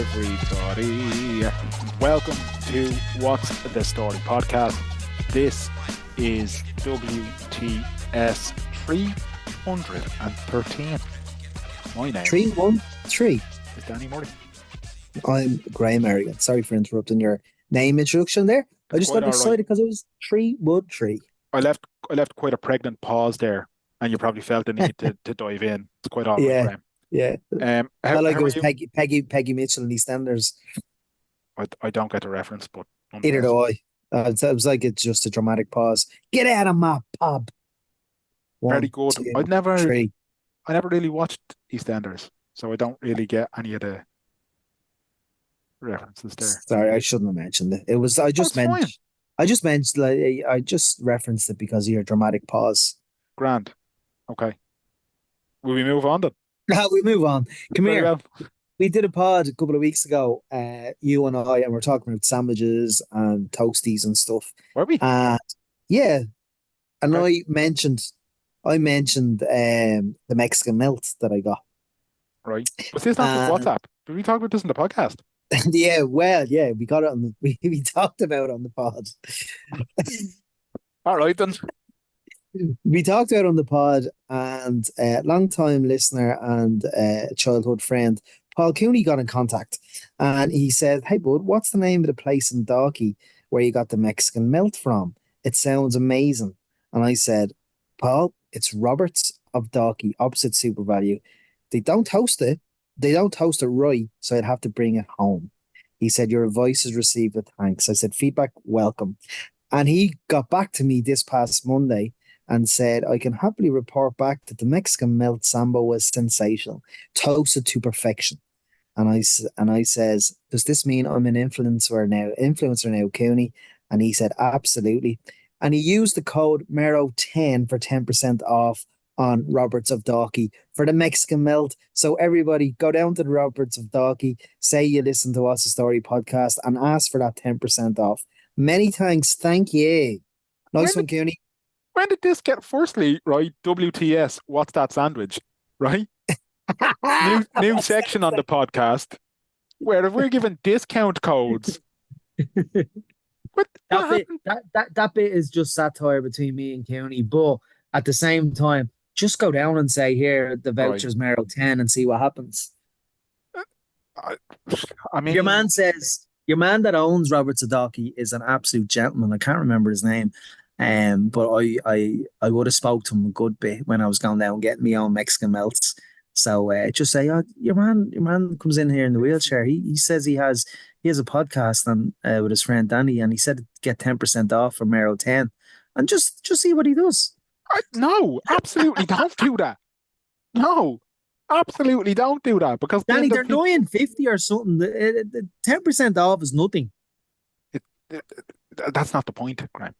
everybody. Welcome to What's the Story podcast. This is WTS 313. My name 313 is Danny Murray. I'm Graham Merrigan. Sorry for interrupting your name introduction there. I just got excited because it was 313. I left quite a pregnant pause there, and you probably felt the need to dive in. It's quite all right, Graham. Yeah. How It was you? Peggy Mitchell and EastEnders. I don't get the reference, but Either do I. It was like it's just a dramatic pause. Get out of my pub. Very good. 1, 2, I never 3. really watched EastEnders, so I don't really get any of the references there. Sorry, I shouldn't have mentioned it. I just referenced it because of your dramatic pause. Grand. Okay. Will we move on then? We move on. Come Very here. well. We did a pod a couple of weeks ago, you and I, and we're talking about sandwiches and toasties and stuff. Were we? Yeah. And Okay. I mentioned the Mexican melt that I got. Right. Was this not just WhatsApp? Did we talk about this in the podcast? Yeah, we got it on we talked about it on the pod. All right then. We talked about it on the pod, and long-time listener and childhood friend Paul Cooney got in contact, and he said, "Hey, bud, what's the name of the place in Dalkey where you got the Mexican melt from? It sounds amazing." And I said, "Paul, it's Roberts of Dalkey, opposite Super Value. They don't toast it. They don't toast it right, so I'd have to bring it home." He said, "Your advice is received with thanks." I said, "Feedback, welcome." And he got back to me this past Monday and said, "I can happily report back that the Mexican melt sambo was sensational, toasted to perfection." And I says, "Does this mean I'm an influencer now, Cooney?" And he said, "Absolutely." And he used the code MERO10 for 10% off on Roberts of Dalkey for the Mexican melt. So everybody go down to the Roberts of Dalkey, say you listen to What's the Story podcast, and ask for that 10% off. Many thanks. Thank you. Nice one, Cooney. When did this get, firstly, right, WTS, what's that sandwich, right? New section on the podcast where if we're given discount codes. What that bit is just satire between me and Cooney, but at the same time, just go down and say, "Here, the voucher's Mero 10," and see what happens. I mean, your man that owns Roberts Adaki is an absolute gentleman. I can't remember his name. But I would have spoke to him a good bit when I was going down getting me own Mexican melts. So just say, "Oh, your man comes in here in the wheelchair. He says he has a podcast and with his friend Danny, and he said get 10% off for Mero 10, and just see what he does." No, absolutely don't do that. No, absolutely don't do that, because Danny, they're $9.50 or something. The 10% off is nothing. That's not the point, Graham.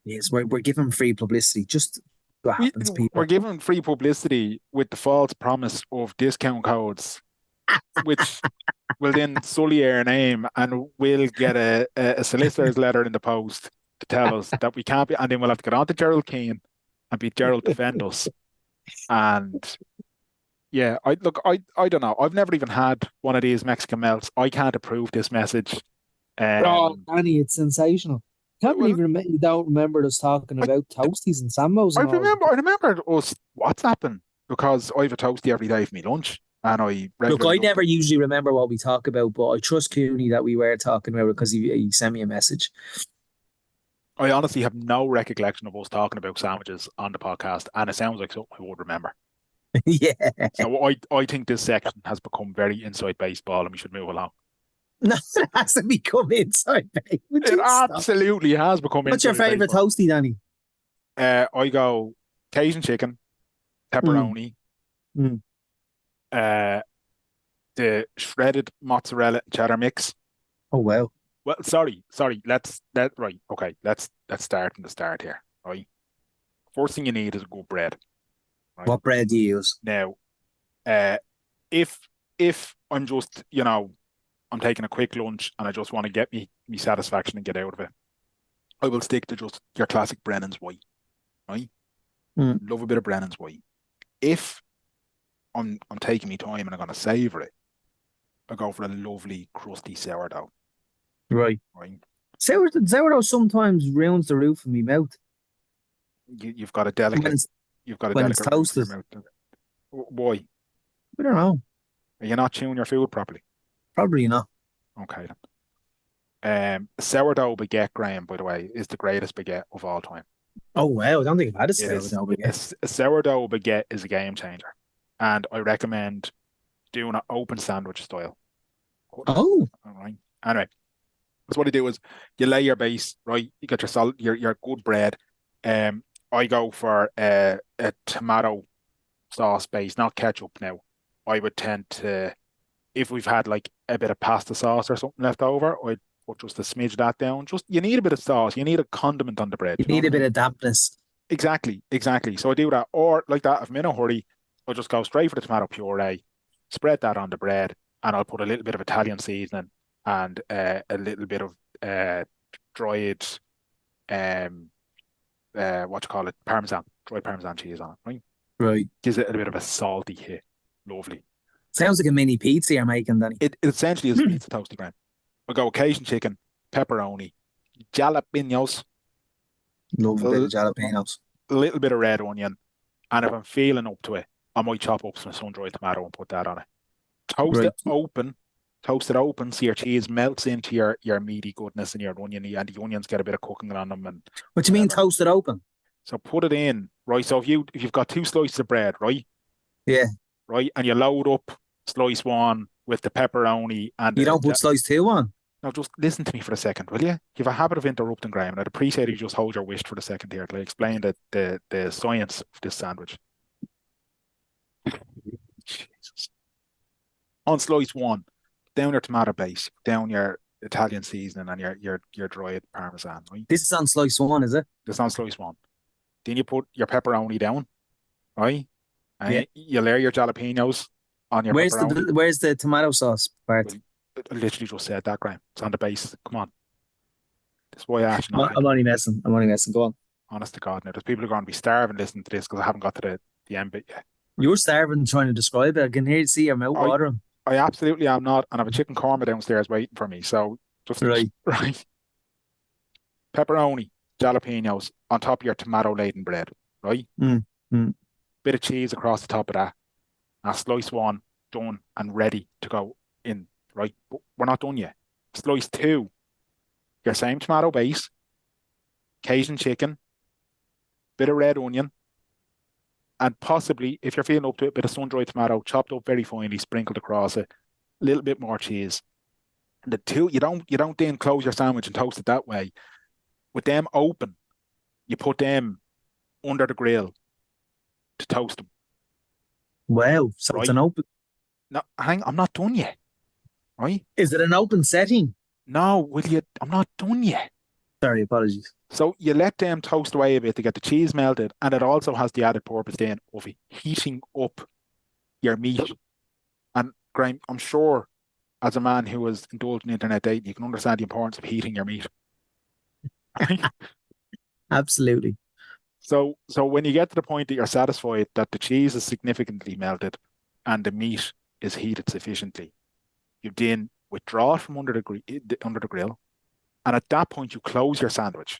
Yes, we're giving free publicity. Just what happens, people. We're giving free publicity with the false promise of discount codes, which will then sully our name, and we'll get a solicitor's letter in the post to tell us that we can't be, and then we'll have to get on to Gerald Keane and be Gerald defend us. And yeah, I don't know. I've never even had one of these Mexican melts. I can't approve this message. Danny, it's sensational. Can't believe you don't remember us talking about toasties and sambos. I remember us WhatsApping, because I have a toastie every day for me lunch, and I never usually remember what we talk about, but I trust Cooney that we were talking about it because he sent me a message. I honestly have no recollection of us talking about sandwiches on the podcast, and it sounds like something I would remember. Yeah. So I think this section has become very inside baseball, and we should move along. No, it has to become inside baseball. It absolutely has become What's inside your favourite baseball. toastie, Danny? I go Cajun chicken, pepperoni, the shredded mozzarella and cheddar mix. Oh wow. Well, sorry. Let's start from the start here. Right. First thing you need is a good bread. Right? What bread do you use? Now, if I'm just, I'm taking a quick lunch and I just want to get me satisfaction and get out of it, I will stick to just your classic Brennan's white. Right? Love a bit of Brennan's white. If I'm taking me time and I'm going to savor it, I go for a lovely crusty sourdough, Right. right? Sourdough sometimes ruins the roof of my mouth You've got a when delicate, it's you've got a when it's delicate roof of toasted. your mouth. Why? I don't know. Are you not chewing your food properly? Probably not. Okay then. Sourdough baguette, Graham, by the way, is the greatest baguette of all time. Oh wow, I don't think I've had a It is. sourdough again. A sourdough baguette is a game changer, and I recommend doing an open sandwich style. Cutting it. Oh, All right. Anyway, so what you do is you lay your base, right? You got your salt, your good bread. Um, I go for a tomato sauce base, not ketchup now. I would tend to, if we've had like a bit of pasta sauce or something left over, I'd put just a smidge of that down. Just you need a bit of sauce, you need a condiment on the bread. you You know need what a I bit mean? of dampness. Exactly, exactly. So I do that, or like that. If I'm in a hurry, I'll just go straight for the tomato puree, spread that on the bread, and I'll put a little bit of Italian seasoning and a little bit of dried um what you call it, dried Parmesan cheese on it, right? Right. Gives it a bit of a salty hit. Lovely. Sounds like a mini pizza you're making, Danny. It essentially is a pizza toasty ground. I go Cajun chicken, pepperoni, jalapenos, Love a bit a of jalapenos. little bit of red onion, and if I'm feeling up to it, I might chop up some sun-dried tomato and put that on it. Toast it Right. open, toast it open so your cheese melts into your meaty goodness and your oniony, and the onions get a bit of cooking on them and What do you mean whatever. toasted open? So put it in, right? So if you've got two slices of bread, right? Yeah. Right, and you load up slice one with the pepperoni and You don't put slice two on. now just listen to me for a second, will you? You have a habit of interrupting, Graham, and I'd appreciate if you just hold your wish for a second here to explain the science of this sandwich. Jesus. On slice one, down your tomato base, down your Italian seasoning and your dried Parmesan, right? This is on slice one, is it? That's on slice one. Then you put your pepperoni down, right? Yeah. And you layer your jalapenos on your Where's pepperoni. the tomato sauce part? Well, I literally just said that, Graham. It's on the base. Come on. That's why I actually not I'm only messing. I'm only messing. Go on. honest to God. Now, there's people who are going to be starving listening to this because I haven't got to the end bit yet. You're starving trying to describe it. I can hear you see your mouth I, watering. I absolutely am not. And I have a chicken korma downstairs waiting for me. So just Right. right. Pepperoni, jalapenos on top of your tomato laden bread, right? Mm. Mm. Bit of cheese across the top of that. Now slice one, done and ready to go in, right? But we're not done yet. Slice two, your same tomato base, Cajun chicken, bit of red onion, and possibly, if you're feeling up to it, a bit of sun-dried tomato, chopped up very finely, sprinkled across it, a little bit more cheese. And the two, you don't then close your sandwich and toast it that way. With them open, you put them under the grill to toast them, Wow. So it's right? an open. No, I'm not done yet, right? Is it an open setting? No, will you? I'm not done yet. Sorry, apologies. So you let them toast away a bit to get the cheese melted, and it also has the added purpose then of heating up your meat. And Graham, I'm sure as a man who has indulged in internet dating, you can understand the importance of heating your meat. Absolutely. So when you get to the point that you're satisfied that the cheese is significantly melted and the meat is heated sufficiently, you then withdraw it from under the grill, and at that point you close your sandwich.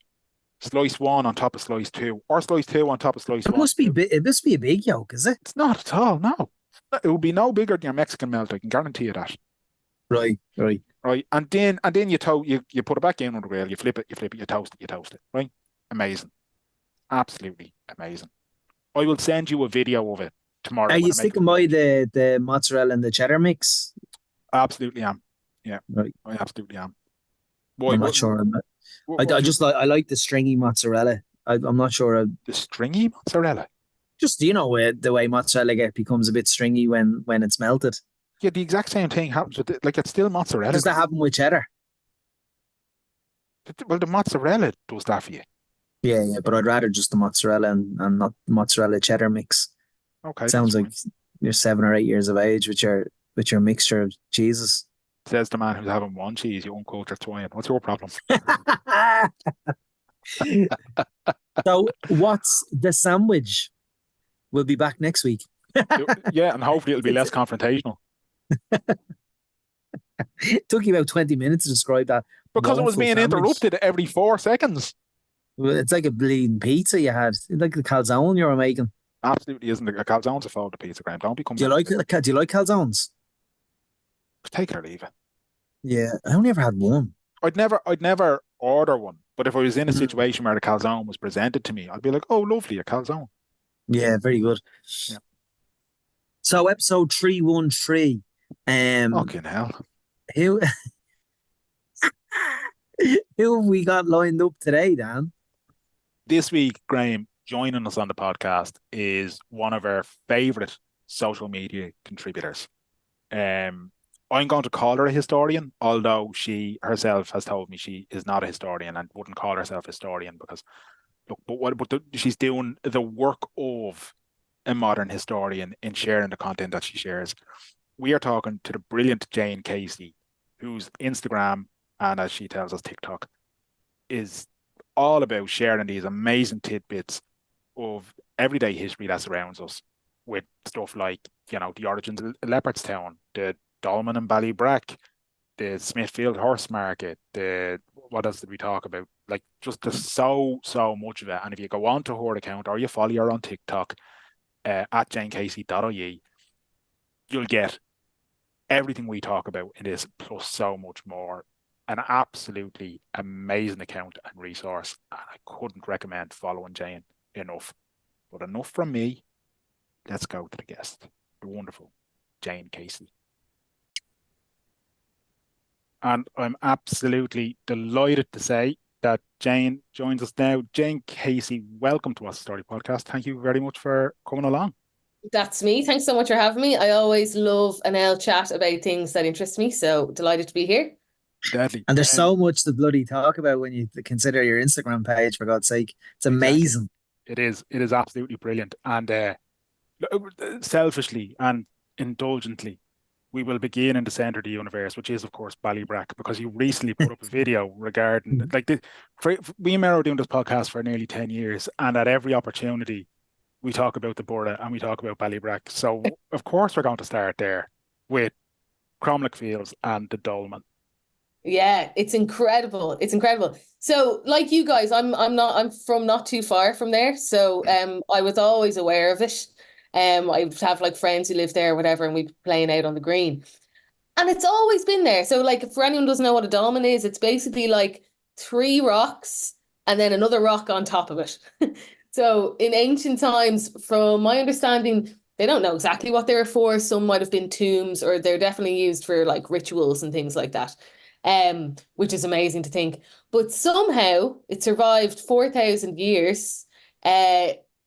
Slice one on top of slice two, or slice two on top of slice It one. must be it must be a big yolk, is it? It's not at all, no. It will be no bigger than your Mexican melt, I can guarantee you that. Right, right. Right. And then you put it back in on the grill, you flip it, you toast it. Right? Amazing. Absolutely amazing. I will send you a video of it tomorrow Are when you I make the sticking by report. the mozzarella and the cheddar mix? Absolutely am. Yeah, Right. I absolutely am. Boy, I'm not sure. what I would you just like the stringy mozzarella. I'm not sure. the stringy mozzarella? Just the way mozzarella becomes a bit stringy when it's melted. Yeah, the exact same thing happens with it. Like it's still mozzarella, Does that Graham. happen with cheddar? Well, the mozzarella does that for you. Yeah, yeah. But I'd rather just the mozzarella and not mozzarella cheddar mix. Okay, that's Sounds like fine. you're 7 or 8 years of age with your mixture of cheeses. Says the man who's having one cheese, you uncultured swine. What's your problem? So, what's the sandwich? We'll be back next week. Yeah, and hopefully it'll be It's less confrontational. It took you about 20 minutes to describe that because it was waffle being sandwich. interrupted every 4 seconds. Well, it's like a bleeding pizza you had. It's like the calzone you were making. Absolutely isn't a calzone's a fold of pizza, Graham. Don't be coming Do you at me like there. do you like calzones? Take it or leave it. Yeah, I only ever had one. I'd never order one. But if I was in a Mm. situation where the calzone was presented to me, I'd be like, oh, lovely, a calzone. Yeah, very good. Yeah. So episode 313. Fucking hell. Who who have we got lined up today, Dan? This week, Graham, joining us on the podcast is one of our favorite social media contributors. Um, I'm going to call her a historian, although she herself has told me she is not a historian and wouldn't call herself a historian because look, she's doing the work of a modern historian in sharing the content that she shares. We are talking to the brilliant Jane Casey, whose Instagram and, as she tells us, TikTok is all about sharing these amazing tidbits of everyday history that surrounds us with stuff like, the origins of Leopardstown, the Dolmen and Ballybrack, the Smithfield Horse Market, the what else did we talk about? Like just the so much of it. And if you go on to her account or you follow her on TikTok at janecasey.ie, you'll get everything we talk about in this plus so much more. An absolutely amazing account and resource. And I couldn't recommend following Jane enough. But enough from me. Let's go to the guest, the wonderful Jane Casey. And I'm absolutely delighted to say that Jane joins us now. Jane Casey, welcome to What's the Story podcast. Thank you very much for coming along. That's me. Thanks so much for having me. I always love an L chat about things that interest me. So delighted to be here. Deadly. And there's so much to bloody talk about when you consider your Instagram page, for God's sake. It's Exactly. amazing. It is. It is absolutely brilliant. And selfishly and indulgently, we will begin in the center of the universe, which is, of course, Ballybrack, because you recently put up a video regarding we and Mero are doing this podcast for nearly 10 years, and at every opportunity, we talk about the Borough and we talk about Ballybrack. So, of course, we're going to start there with Cromlech Fields and the Dolmen. Yeah, it's incredible. It's incredible. So, like you guys, I'm from not too far from there. So, I was always aware of it. I would have like friends who lived there or whatever, and we'd be playing out on the green. And it's always been there. So, like, for anyone who doesn't know what a dolmen is, it's basically like three rocks and then another rock on top of it. So, in ancient times, from my understanding, they don't know exactly what they were for. Some might have been tombs, or they're definitely used for like rituals and things like that. Which is amazing to think. But somehow it survived 4,000 years.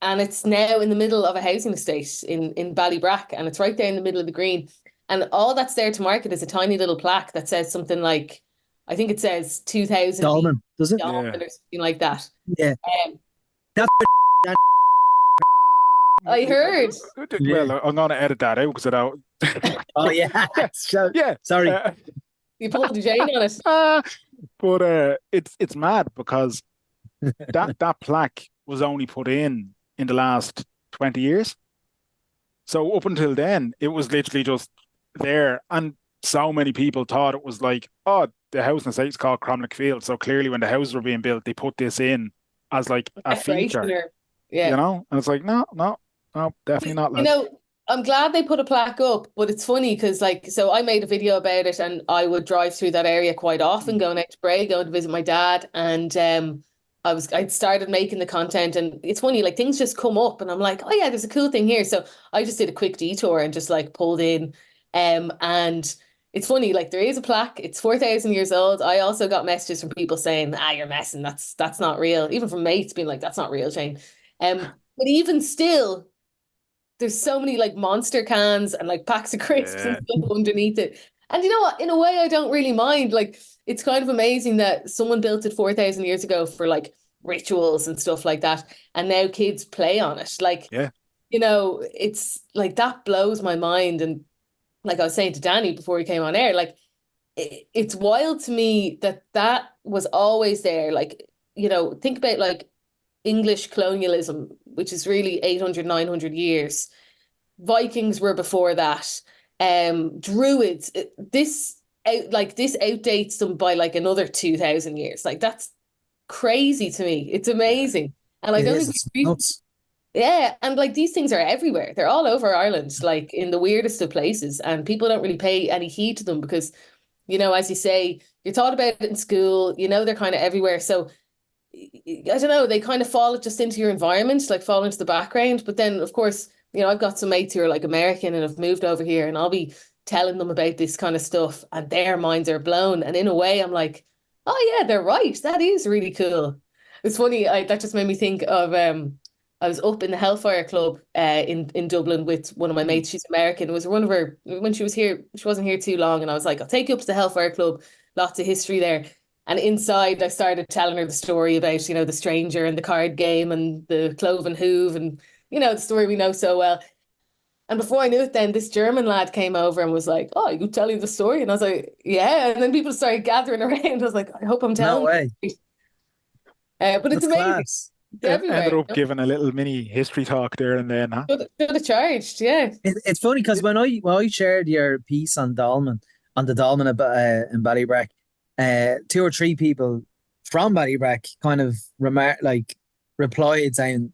And it's now in the middle of a housing estate in Ballybrack, and it's right there in the middle of the green. And all that's there to market is a tiny little plaque that says something like, I think it says 2000 Dolmen, does it? Dolmen or something like that. Yeah. Um, That's I heard. Well, I'm going to edit that out because I don't. Oh yeah. Yeah. Sorry. You pulled a Jane on it. But it's mad because that plaque was only put in the last 20 years. So up until then, it was literally just there. And so many people thought it was like, oh, the house in the site's called Cromlech Field. So clearly when the houses were being built, they put this in as like a feature, Yeah. And it's like, no, definitely not, You lads. know, I'm glad they put a plaque up, but it's funny because, like, so I made a video about it, and I would drive through that area quite often, going out to Bray, going to visit my dad, and I'd started making the content, and it's funny, like things just come up, and I'm like, oh yeah, there's a cool thing here, so I just did a quick detour and just like pulled in, and it's funny, like there is a plaque, it's 4,000 years old. I also got messages from people saying, you're messing, that's not real, even from mates being like, that's not real, Shane, but even still, there's so many like monster cans and like packs of crisps and Yeah, stuff underneath it. And you know what? In a way, I don't really mind. Like, it's kind of amazing that someone built it 4,000 years ago for like rituals and stuff like that. And now kids play on it. Like, yeah, it's like that blows my mind. And like I was saying to Danny before he came on air, like, it's wild to me that that was always there. Like, think about like English colonialism, which is really 800, 900 years. Vikings were before that. Druids. This this outdates them by like another 2,000 years. Like that's crazy to me. It's amazing. And I It don't is. think It's we, nuts. yeah, and like these things are everywhere. They're all over Ireland, like in the weirdest of places, and people don't really pay any heed to them because, as you say, you're taught about it in school, they're kind of everywhere. So I don't know, they kind of fall just into your environment, like fall into the background. But then, of course, I've got some mates who are like American and have moved over here, and I'll be telling them about this kind of stuff, and their minds are blown. And in a way, I'm like, oh yeah, they're right. That is really cool. It's funny. That just made me think of I was up in the Hellfire Club in Dublin with one of my Mm. mates. She's American. It was one of her when she was here. She wasn't here too long, and I was like, I'll take you up to the Hellfire Club. Lots of history there. And inside, I started telling her the story about, the stranger and the card game and the cloven hoof and, the story we know so well. And before I knew it, then this German lad came over and was like, "Oh, you telling the story?" And I was like, "Yeah." And then people started gathering around. I was like, "I hope I'm No telling way. you." But it's That's amazing. class. It's Ended everywhere. up giving a little mini history talk there and then, huh? Should have charged, yeah. It's funny because when I shared your piece on Dolman, on the Dolman in Ballybrack, two or three people from Ballybrack kind of replied saying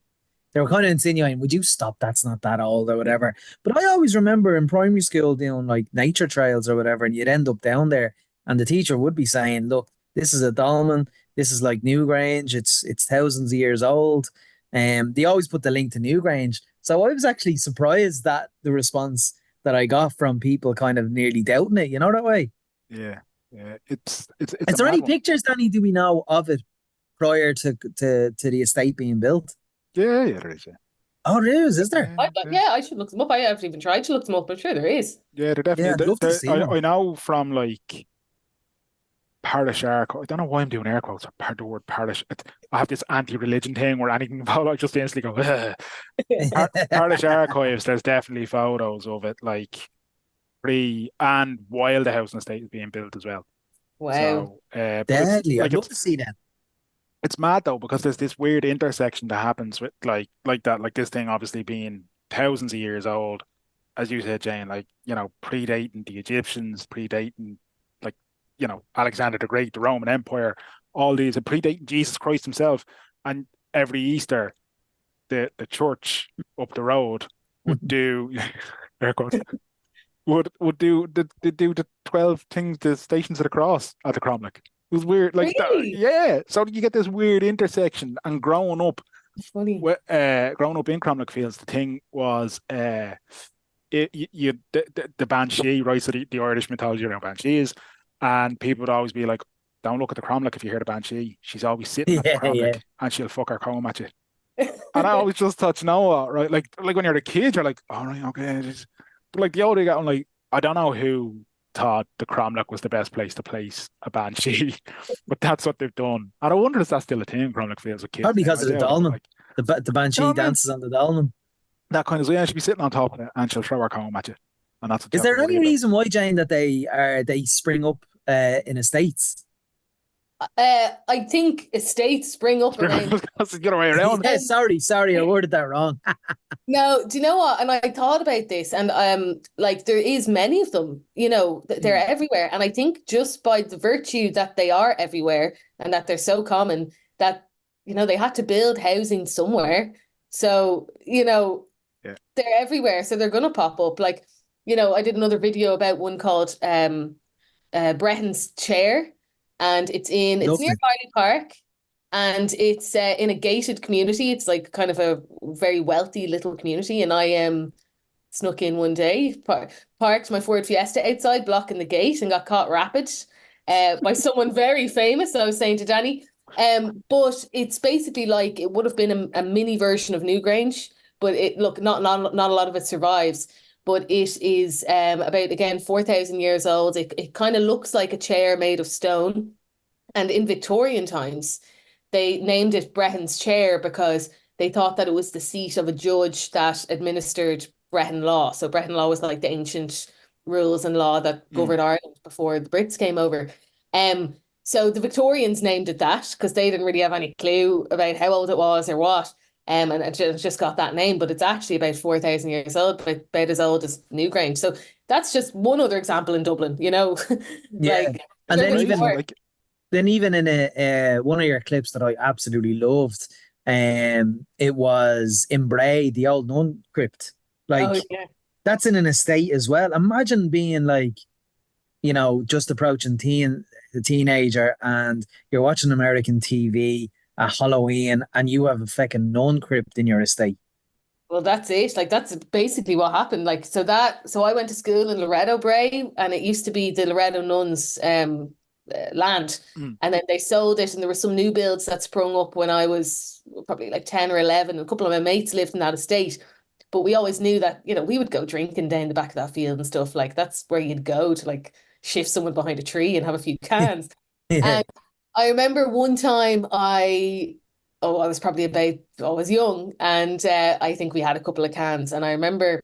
they were kind of insinuating, "Would you stop? That's not that old or whatever." But I always remember in primary school doing like nature trails or whatever, and you'd end up down there, and the teacher would be saying, "Look, this is a dolmen. This is like Newgrange. It's thousands of years old." They always put the link to Newgrange. So I was actually surprised that the response that I got from people kind of nearly doubting it. You know that way. Yeah, yeah. It's Is a there mad any one. pictures, Danny? Do we know of it prior to the estate being built? Yeah, yeah, there is. Yeah, Oh, there is there? yeah, yeah. Yeah, I should look them up. I haven't even tried to look them up, but sure there is. Yeah, they're Yeah, definitely. I'd love to see one. I know from like parish arc. I don't know why I'm doing air quotes. The word parish. I have this anti-religion thing where anything involved, I just instantly go. "Ugh." Parish archives. There's definitely photos of it, like pre and while the housing estate is being built as well. Wow. So, but it's Deadly. like I'd love to see that. it's mad though because there's this weird intersection that happens with like that, like this thing obviously being thousands of years old, as you said, Jane, like predating the Egyptians, predating like Alexander the Great, the Roman Empire, all these, and predating Jesus Christ himself. And every Easter, the church up the road would do air quotes, would do the 12 things, the Stations of the Cross at the Cromlech. It was weird, like that. Really? Yeah. So you get this weird intersection. And Funny. growing up in Cromlech Fields, the thing was, the banshee, right? So the Irish mythology around banshees, and people would always be like, "Don't look at the Cromlech if you hear the banshee. She's always sitting at the Yeah, yeah. Cromlech, and she'll fuck her comb at you." And I always just thought, you know what, right? Like when you're a kid, you're like, all right, okay. But like the older you get, I'm like, I don't know who thought the Cromlech was the best place to place a banshee, but that's what they've done. And I wonder if that's still a thing in Cromlech Fields with kids Probably now. because I of the doubt it, but dolmen. like, The you know banshee what I mean? dances on the dolmen. That kind of, yeah, she'll be sitting on top of it and she'll throw her comb at you. And that's what you Is have to there worry any about. reason why, Jane, that they spring up in estates? I think estates spring up around. That's the other way around. Yeah, Um, sorry, I worded that wrong. No, do you know what? And I thought about this, and like there is many of them, they're Mm, everywhere. And I think just by the virtue that they are everywhere and that they're so common that, they had to build housing somewhere. So, yeah. they're everywhere. So they're gonna pop up. Like, I did another video about one called Brehon's Chair, and it's near Lovely. Barley Park, and it's in a gated community. It's like kind of a very wealthy little community, and I snuck in one day, parked my Ford Fiesta outside, blocking the gate, and got caught rapid by someone very famous. I was saying to Danny, but it's basically like it would have been a mini version of Newgrange, but not a lot of it survives. But it is about again 4,000 years old. It kind of looks like a chair made of stone, and in Victorian times, they named it Brehon's Chair because they thought that it was the seat of a judge that administered Brehon law. So Brehon law was like the ancient rules and law that Mm, governed Ireland before the Brits came over. So the Victorians named it that because they didn't really have any clue about how old it was or what. And it just got that name, but it's actually about 4,000 years old, about as old as Newgrange. So that's just one other example in Dublin, Yeah. like And so then there's Crazy. even more. Like, then even in a one of your clips that I absolutely loved, it was in Bray, the old nun crypt. Like Oh yeah. that's in an estate as well. Imagine being like, just approaching the teenager and you're watching American TV at Halloween and you have a fucking nun crypt in your estate. Well, that's it. Like that's basically what happened. Like so I went to school in Loretto Bray, and it used to be the Loretto nuns land. mm, And then they sold it, and there were some new builds that sprung up when I was probably like 10 or 11. A couple of my mates lived in that estate. But we always knew that, we would go drinking down the back of that field and stuff. Like that's where you'd go to like shift someone behind a tree and have a few cans. Yeah. And I remember one time I was probably about, I was young, and I think we had a couple of cans. And I remember,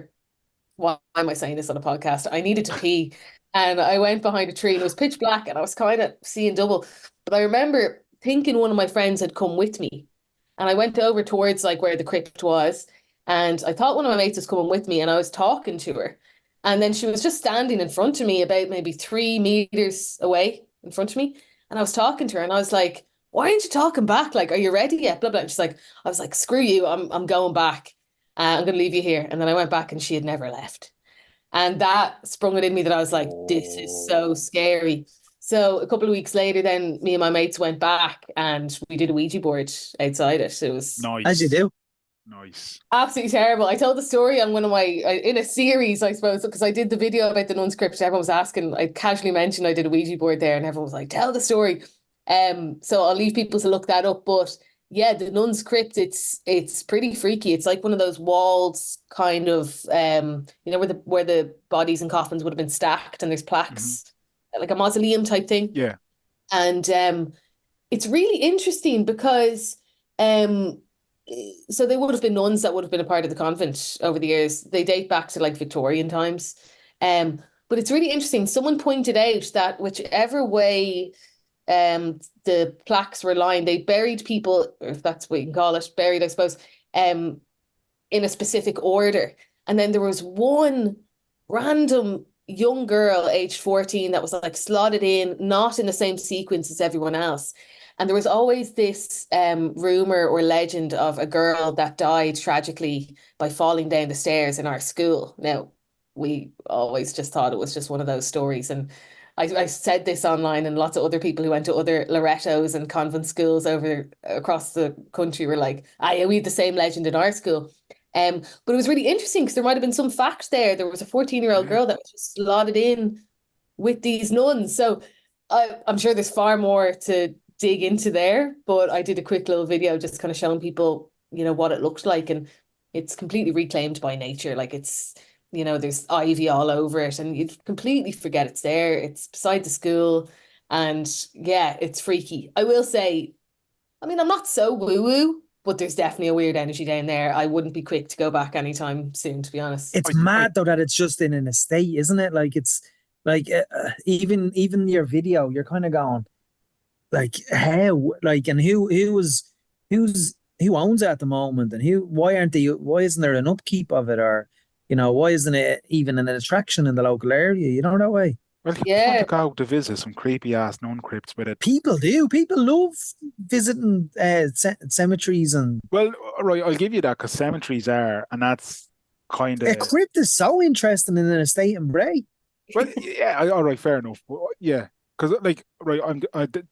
why am I saying this on a podcast? I needed to pee, and I went behind a tree, and it was pitch black, and I was kind of seeing double. But I remember thinking one of my friends had come with me, and I went over towards like where the crypt was, and I thought one of my mates was coming with me, and I was talking to her, and then she was just standing in front of me, about maybe 3 meters away in front of me, and I was talking to her, and I was like, why aren't you talking back? Like, are you ready yet? Blah blah. And she's like, I was like, screw you, I'm going back. I'm gonna leave you here. And then I went back, and she had never left. And that sprung it in me that I was like, this is so oh, scary. So a couple of weeks later, then me and my mates went back, and we did a Ouija board outside it. It was As you nice. do. Nice. absolutely terrible. I told the story on one of my in a series, I suppose, because I did the video about the nun script. Everyone was asking. I casually mentioned I did a Ouija board there, and everyone was like, "Tell the story." So I'll leave people to look that up. But yeah, the nun's crypt, it's pretty freaky. It's like one of those walls, kind of, where the bodies and coffins would have been stacked, and there's Hmm. plaques, like a mausoleum type thing. Yeah. And it's really interesting because um so they would have been nuns that would have been a part of the convent over the years. They date back to like Victorian times. But it's really interesting. Someone pointed out that whichever way the plaques were lined, they buried people, or if that's what you can call it, buried, I suppose, um, in a specific order. And then there was one random young girl, aged 14, that was like slotted in, not in the same sequence as everyone else. And there was always this rumor or legend of a girl that died tragically by falling down the stairs in our school. Now, we always just thought it was just one of those stories. And I said this online, and lots of other people who went to other Lorettos and convent schools over across the country were like, ah, yeah, we had the same legend in our school. But it was really interesting because there might have been some fact there. There was a 14-year-old Yeah. girl that was just slotted in with these nuns. So I'm sure there's far more to dig into there, but I did a quick little video just kind of showing people, what it looked like. And it's completely reclaimed by nature. Like there's ivy all over it, and you'd completely forget it's there. It's beside the school. And yeah, it's freaky. I will say, I mean, I'm not so woo-woo, but there's definitely a weird energy down there. I wouldn't be quick to go back anytime soon, to be honest. It's I mad though that it's just in an estate, isn't it? Like it's like even your video, you're kind of going like how like and who owns it at the moment and why isn't there an upkeep of it or why isn't it even an attraction in the local area? That way. well, you want Yeah, to go to visit some creepy ass nun crypts with it. People do. People love visiting cemeteries and Well, right, I'll give you that because cemeteries are, and that's kind a of, crypt is so interesting in an estate in Bray. well, yeah, all right, fair enough. But, yeah, because like, right,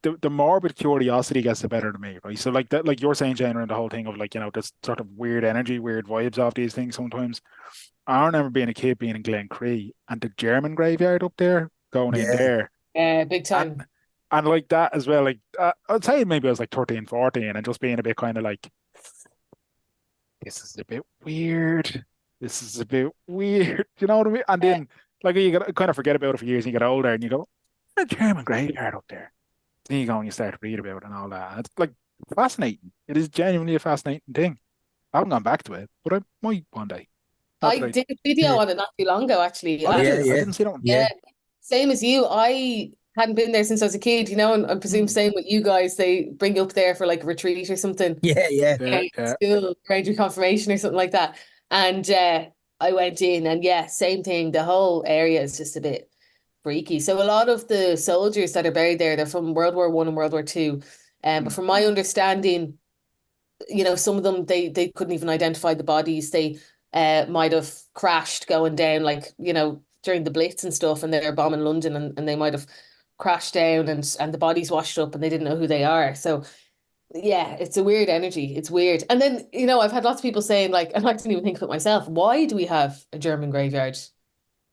the morbid curiosity gets the better of me, right? So like that, like you're saying, Jane, around the whole thing of like this sort of weird energy, weird vibes off these things sometimes. I remember being a kid being in Glencree and the German graveyard up there, going in Yeah. there, big and time. and like that as well. Like I'd say maybe I was like 13, 14, and just being a bit kind of like, this is a bit weird. This is a bit weird. You know what I mean? And Uh, then like you kind of forget about it for years, and you get older, and you go, a German graveyard up there. Then you go and you start to read about it and all that. And it's like fascinating. It is genuinely a fascinating thing. I haven't gone back to it, but I might one day. Not I that I. did a video on it not too long ago, actually. Oh, did Yeah, you? I yeah, didn't see that one. yeah. Yeah, same as you. I hadn't been there since I was a kid, and I presume same with you guys. They bring you up there for like a retreat or something. Yeah, yeah. Yeah, yeah. School, around your confirmation or something like that. And I went in, and yeah, same thing. The whole area is just a bit freaky. So a lot of the soldiers that are buried there, they're from World War One and World War Two. But Mm. from my understanding, some of them they couldn't even identify the bodies. They might have crashed going down, like, during the Blitz and stuff, and they're bombing London, and they might have crashed down, and the bodies washed up and they didn't know who they are. So yeah, it's a weird energy. It's weird. And then, I've had lots of people saying, like, and I didn't even think of it myself, why do we have a German graveyard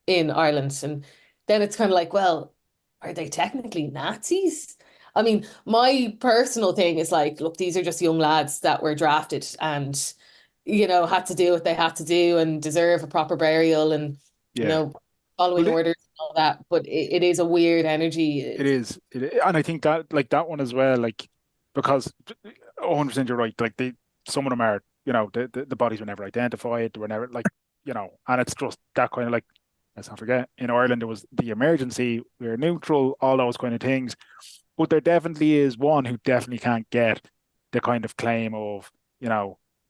in Ireland? And then it's kind of like, well, are they technically Nazis? I mean, my personal thing is like, look, these are just young lads that were drafted and, had to do what they had to do and deserve a proper burial and, Yeah. following Well, orders and all that. But it is a weird energy. it is. And I think that, like, that one as well, like, because 100% you're right. Like, some of them are, the bodies were never identified. They were never, like, and it's just that kind of, like, let's not forget, in Ireland there was the emergency, we were neutral, all those kind of things. But there definitely is one who definitely can't get the kind of claim of,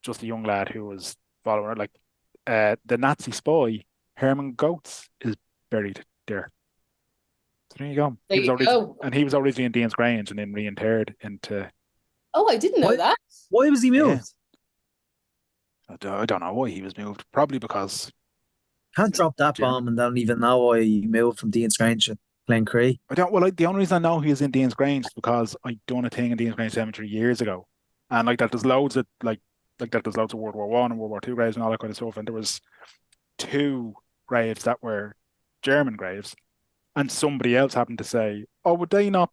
just a young lad who was following her. Like, the Nazi spy, Hermann Goetz, is buried there. So there you go. There you go. He was originally in Dean's Grange and then reinterred into. Oh, I didn't know Why, that. why was he Yeah. moved? I don't know why he was moved. Probably because Can't drop that German. bomb and don't even know why he moved from Dean's Grange to Glencree. I don't. Well, the only reason I know he was in Dean's Grange is because I done a thing in Dean's Grange Cemetery years ago, and like that, there's loads of there's loads of World War One and World War Two graves and all that kind of stuff. And there was two graves that were German graves, and somebody else happened to say, "Oh, would they not?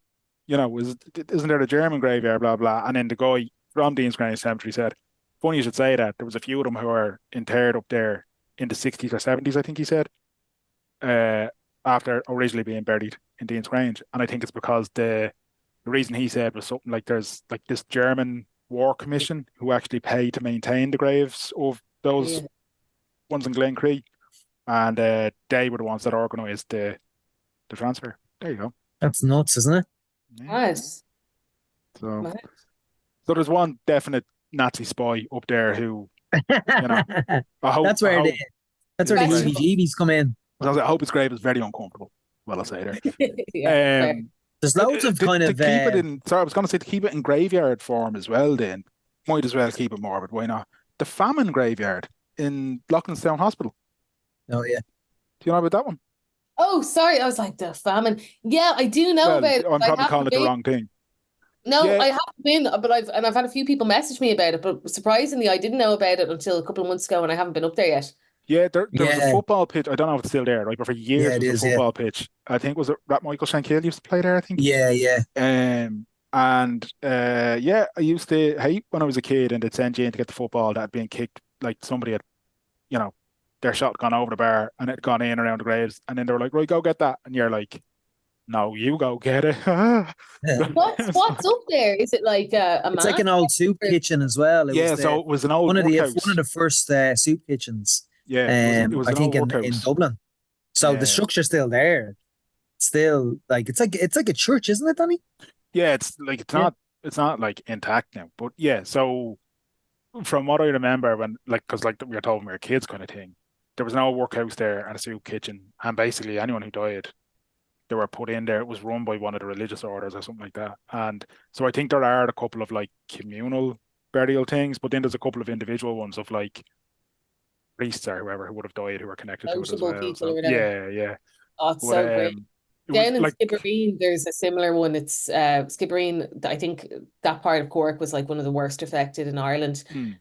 Isn't there a German graveyard? Blah blah." And then the guy from Dean's Grange Cemetery said, "Funny you should say that. There was a few of them who are interred up there in the 60s or 70s, I think he said, after originally being buried in Dean's Grange." And I think it's because the reason he said was something like there's like this German war commission who actually pay to maintain the graves of those Yeah. ones in Glencree, and they were the ones that organised the transfer. There you go. That's nuts, isn't it? Yeah. Nice. So Nice. there's one definite Nazi spy up there who, I hope, That's where the Questionable. heebie-jeebies come in. I hope his grave is very uncomfortable. Well, I'll say there. Yeah, fair. There's loads of kind to of keep it in. Sorry, I was going to say to keep it in graveyard form as well. Then might as well keep it morbid. Why not? The famine graveyard in Loughlinstown Hospital. oh yeah. Do you know about that one? Oh, sorry. I was like, the famine. Yeah, I do know Well, about it. I'm I probably haven't calling it the been. wrong thing. No, Yeah, I haven't been, but I've had a few people message me about it, but surprisingly, I didn't know about it until a couple of months ago, and I haven't been up there yet. yeah. There was a Yeah, football pitch. I don't know if it's still there. Right, but for years yeah, it it was a is, yeah. football pitch. I think was it Michael Shankill used to play there. I think. Yeah, yeah. And yeah, I used to hate when I was a kid and they'd send you in to get the football that had been kicked, like somebody had, you know, their shot had gone over the bar and it had gone in around the graves, and then they were like, right, go get that, and you're like, no, you go get it. What's up there? Is it like a It's like mass? an old soup kitchen as well. It was Yeah, so the it was an old one of the workhouse. first soup kitchens. Yeah, it was I an think old in workhouse. Dublin. So the Um, structure's still there. Still like it's like a church, isn't it, Danny? yeah, it's like Yeah. it's not like intact now, but yeah. So from what I remember, when like because like we were told when we were kids, kind of thing, there was an old workhouse there and a soup kitchen, and basically anyone who died, they were put in there. It was run by one of the religious orders or something like that. And so I think there are a couple of like communal burial things, but then there's a couple of individual ones of like priests or whoever who would have died who were connected to it as Notable well. people or So whatever. yeah, yeah. Oh, it's But so great. it was Down in like Skibbereen, there's a similar one. It's Skibbereen. I think that part of Cork was like one of the worst affected in Ireland. mm,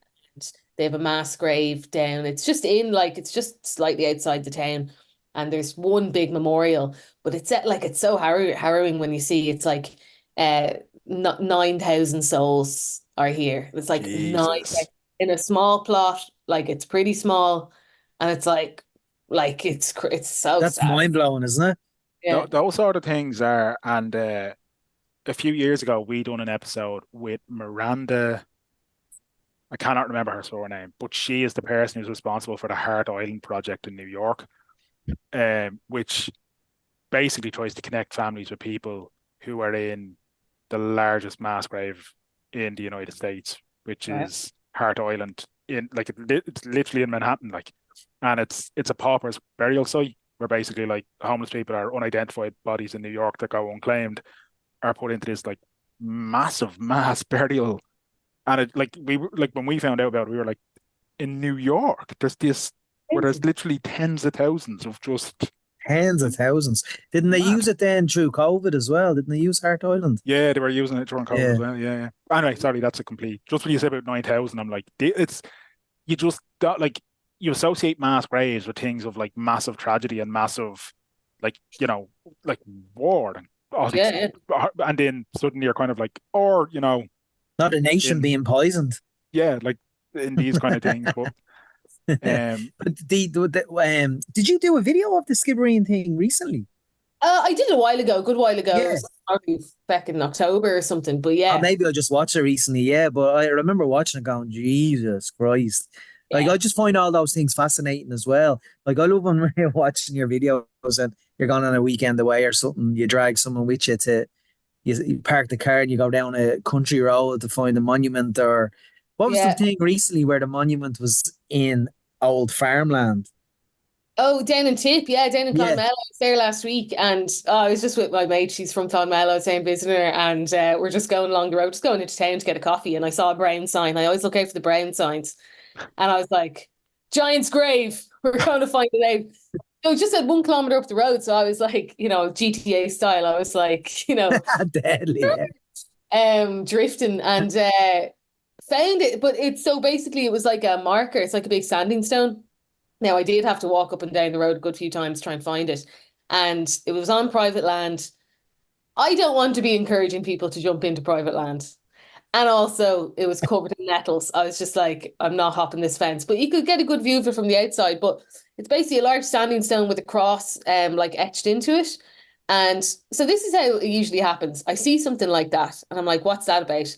They have a mass grave down. It's just in like it's just slightly outside the town, and there's one big memorial. But it's like it's so harrowing when you see it's like 9,000 souls are here. It's like nine Jesus. in a small plot. Like it's pretty small, and it's like it's so That's sad. mind blowing, isn't it? Yeah. Those sort of things are, and a few years ago we done an episode with Miranda. I cannot remember her surname, but she is the person who's responsible for the Heart Island project in New York, which basically tries to connect families with people who are in the largest mass grave in the United States, which is Hart Island it's literally in Manhattan, like, and it's a pauper's burial site where basically like homeless people or unidentified bodies in New York that go unclaimed are put into this like massive mass burial. And it like we were like when we found out about it, we were like, in New York, there's this where there's literally tens of thousands of just Tens of thousands. Didn't they mad. use it then through COVID as well? Didn't they use Hart Island? Yeah, they were using it during COVID Yeah. as well. Yeah, yeah. Anyway, sorry, that's a complete. Just when you said about 9,000, I'm like, it's you just got like you associate mass graves with things of like massive tragedy and massive, like like war and all these, Yeah, and then suddenly you're kind of like, or Not a nation in being poisoned. yeah, like in these kind of things. But um, But did you do a video of the Skibbereen thing recently? I did a while ago, a good while ago. It Yeah. was probably back in October or something. But Or yeah, maybe I just watched it recently, yeah. But I remember watching it going, Jesus Christ. Like yeah, I just find all those things fascinating as well. Like I love when you're watching your videos and you're going on a weekend away or something, you drag someone with you to you park the car and you go down a country road to find a monument or what was the yeah. thing recently where the monument was in old farmland? Oh, down in Tip, yeah, down in Yeah. Clonmel. I was there last week, and I was just with my mate. She's from Clonmel. I was saying visiting her, and we're just going along the road, just going into town to get a coffee. And I saw a brown sign. I always look out for the brown signs, and I was like, "Giant's grave. We're going to find it out." So it just at 1 kilometer up the road. So I was like, GTA style. I was like, Deadly, yeah. drifting and found it. But it's so basically it was like a marker. It's like a big standing stone. Now, I did have to walk up and down the road a good few times to try and find it. And it was on private land. I don't want to be encouraging people to jump into private land. And also, it was covered in nettles. I was just like, I'm not hopping this fence. But you could get a good view of it from the outside. But it's basically a large standing stone with a cross like etched into it. And so this is how it usually happens. I see something like that, and I'm like, what's that about?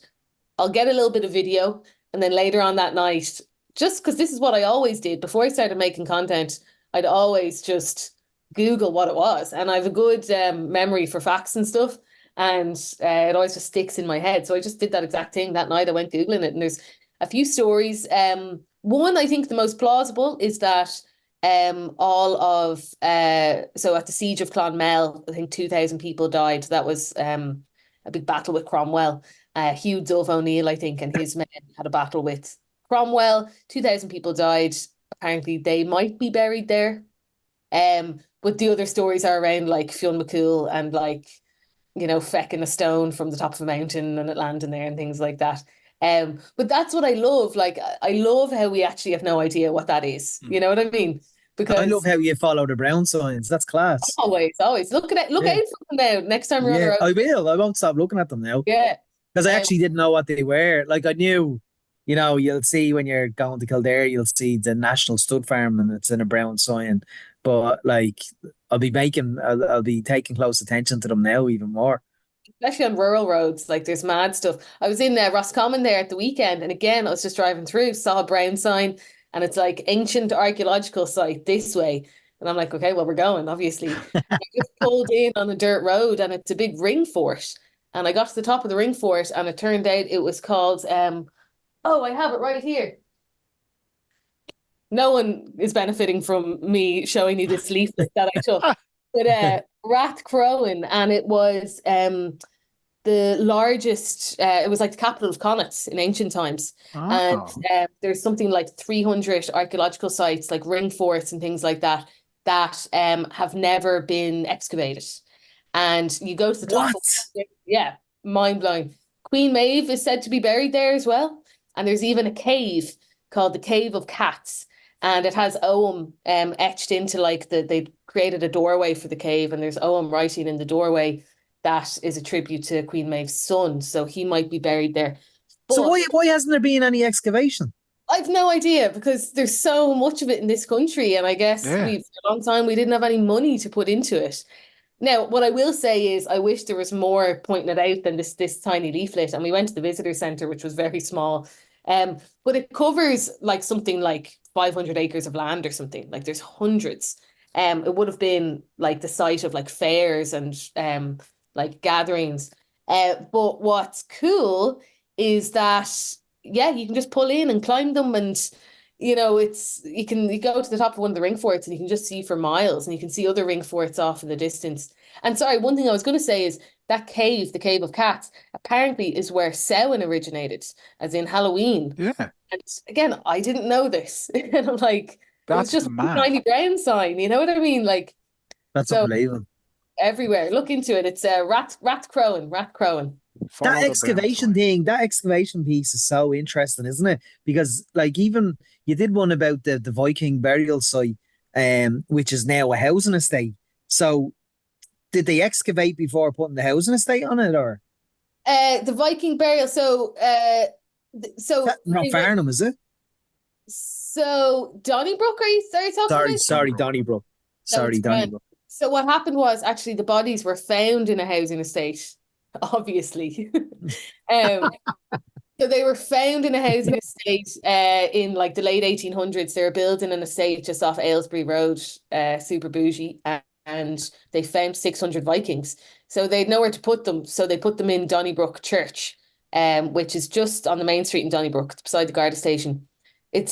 I'll get a little bit of video, and then later on that night, just because this is what I always did before I started making content, I'd always just Google what it was. And I have a good memory for facts and stuff. And it always just sticks in my head. So I just did that exact thing that night. I went Googling it, and there's a few stories. One, I think the most plausible is that all of so at the siege of Clonmel, I think 2,000 people died. That was a big battle with Cromwell. Hugh Dove O'Neill, I think, and his men had a battle with Cromwell. 2,000 people died. Apparently, they might be buried there. But the other stories are around like Fionn McCool and like fecking a stone from the top of a mountain and it landing there and things like that. But that's what I love. Like I love how we actually have no idea what that is. You know what I mean? I love Because how you follow the brown signs. That's class. always look at it. Look Yeah. out for them now. Next time we're on the Yeah, road. I will. I won't stop looking at them now. Yeah. Because I Um, actually didn't know what they were. Like I knew, you'll see when you're going to Kildare, you'll see the National Stud Farm and it's in a brown sign. But like I'll be taking close attention to them now even more. Especially on rural roads, like there's mad stuff. I was in Roscommon there at the weekend, and again, I was just driving through, saw a brown sign, and it's like ancient archaeological site this way. And I'm like, okay, well, we're going, obviously. I just pulled in on a dirt road, and it's a big ring fort. And I got to the top of the ring fort, and it turned out it was called, oh, I have it right here. No one is benefiting from me showing you this leaflet that I took. But Rathcrowan, and it was the largest, it was like the capital of Connacht in ancient times. And oh, there's something like 300 archaeological sites, like ring forts and things like that, that have never been excavated. And you go to the top What? of it, yeah, mind blowing. Queen Maeve is said to be buried there as well. And there's even a cave called the Cave of Cats. And it has Ogham etched into like they created a doorway for the cave, and there's Ogham writing in the doorway that is a tribute to Queen Maeve's son. So he might be buried there. So But why hasn't there been any excavation? I've no idea because there's so much of it in this country. And I guess yeah. we've for a long time we didn't have any money to put into it. Now, what I will say is I wish there was more pointing it out than this tiny leaflet. And we went to the visitor centre, which was very small. But it covers like something like 500 acres of land or something. Like there's hundreds. It would have been like the site of like fairs and like gatherings. But what's cool is that yeah, you can just pull in and climb them, and you go to the top of one of the ring forts and you can just see for miles, and you can see other ring forts off in the distance. And sorry, one thing I was going to say is that cave, the Cave of Cats, apparently is where Samhain originated, as in Halloween. Yeah, And again, I didn't know this. And I'm like, it was that's just a mad. tiny brown sign, you know what I mean? Like, That's so unbelievable. everywhere. Look into it. It's rat crowing, rat crowing. Follow the brown sign. That excavation piece is so interesting, isn't it? Because like even you did one about the Viking burial site, which is now a housing estate. So did they excavate before putting the housing estate on it, or The Viking burial. So not they were Farnham, is it? so Donnybrook. Are you talking Sorry, about? sorry, Donnybrook. Donnybrook. No, it's Sorry, grand. Donnybrook. So what happened was actually the bodies were found in a housing estate, obviously. Um, so they were found in a housing estate in like the late 1800s. They were building an estate just off Aylesbury Road, super bougie, and they found 600 Vikings. So they had nowhere to put them, so they put them in Donnybrook Church, which is just on the main street in Donnybrook, beside the Garda station.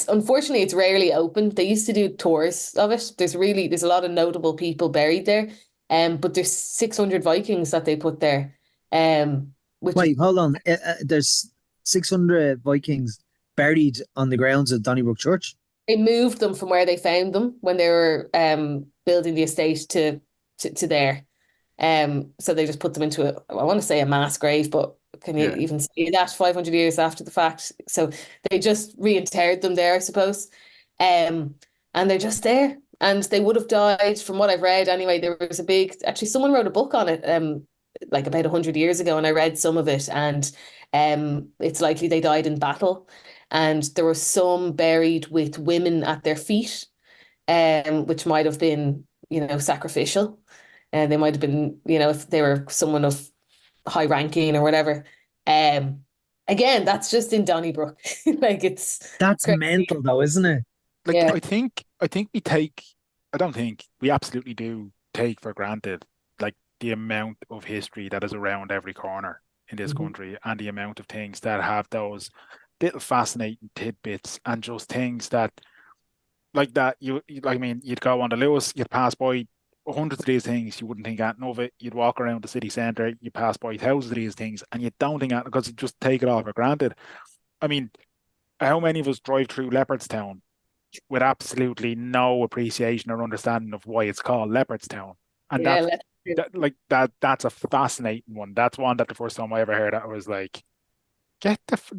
Unfortunately it's rarely open. They used to do tours of it. There's a lot of notable people buried there. But there's 600 Vikings that they put there. Which is Wait, hold on. There's 600 Vikings buried on the grounds of Donnybrook Church. They moved them from where they found them when they were building the estate to there. So they just put them into I want to say a mass grave, but can you Yeah, even say that 500 years after the fact? So they just reinterred them there, I suppose. And they're just there. And they would have died, from what I've read anyway. There was actually, someone wrote a book on it, like about 100 years ago, and I read some of it. And it's likely they died in battle. And there were some buried with women at their feet, which might have been, sacrificial. And they might have been, if they were someone of high ranking or whatever. Um, Again, that's just in Donnybrook. Like it's That's crazy. mental, though, isn't it? like Yeah. I think we take. I don't think we absolutely do take for granted like the amount of history that is around every corner in this Mhm. country, and the amount of things that have those little fascinating tidbits, and just things that like that like, I mean, you'd go on the Lewis, you'd pass by hundreds of these things, you wouldn't think anything of it. You'd walk around the city centre, you pass by thousands of these things, and you don't think that because you just take it all for granted. I mean, how many of us drive through Leopardstown with absolutely no appreciation or understanding of why it's called Leopardstown? And Yeah, that's a fascinating one. That's one that the first time I ever heard it, I was like,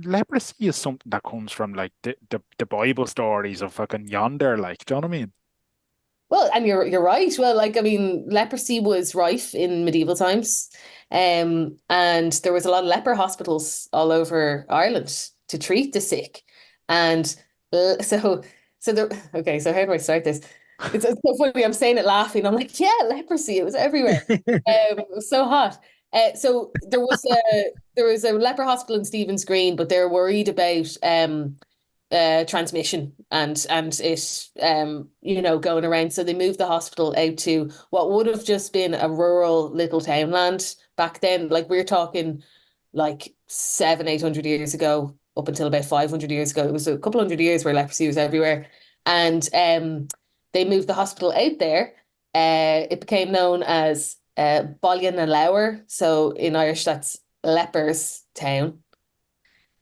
leprosy is something that comes from like the Bible stories of fucking yonder, like, do you know what I mean? well, and you're right. Well, like I mean, leprosy was rife in medieval times, and there was a lot of leper hospitals all over Ireland to treat the sick, and so okay. So how do I start this? It's so funny. I'm saying it laughing. I'm like, yeah, leprosy. It was everywhere. It was so hot. So there was a leper hospital in Stephen's Green, but they're worried about transmission and it going around. So they moved the hospital out to what would have just been a rural little townland back then. Like we're talking like 700-800 years ago, up until about 500 years ago. It was a couple hundred years where leprosy was everywhere. And they moved the hospital out there. It became known as Ballinalower. So in Irish, that's Lepers Town,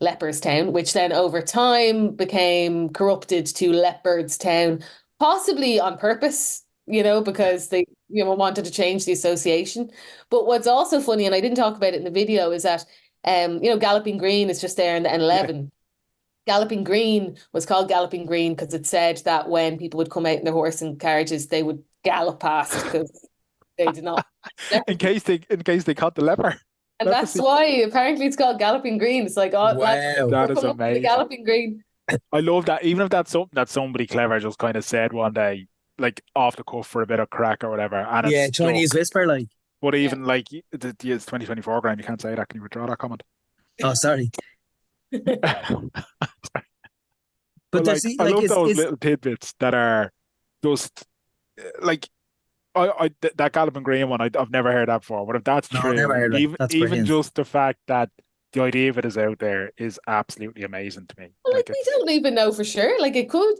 which then over time became corrupted to Leopards Town, possibly on purpose, because they, wanted to change the association. But what's also funny, and I didn't talk about it in the video, is that, Galloping Green is just there in the Yeah. N11. Galloping Green was called Galloping Green because it said that when people would come out in their horse and carriages, they would gallop past because they did not. In case they caught the leper. And that's Leprosy. why apparently it's called Galloping Green. It's like, oh, lads, Wow. That we're is coming up to the amazing. Galloping Green. I love that. Even if that's something that somebody clever just kind of said one day, like off the cuff for a bit of crack or whatever, and it's Yeah, Chinese stuck. whisper, like. But Yeah. even like it's 2024 grand, you can't say that. Can you withdraw that comment? Oh, sorry. But But there's like, I like love those is little tidbits that are just like that Galloping Green one, I've never heard that before. But if that's No, never true, heard of it. That's even brilliant. just the fact that the idea of it is out there is absolutely amazing to me. Well, like Like we it's don't even know for sure. Like it could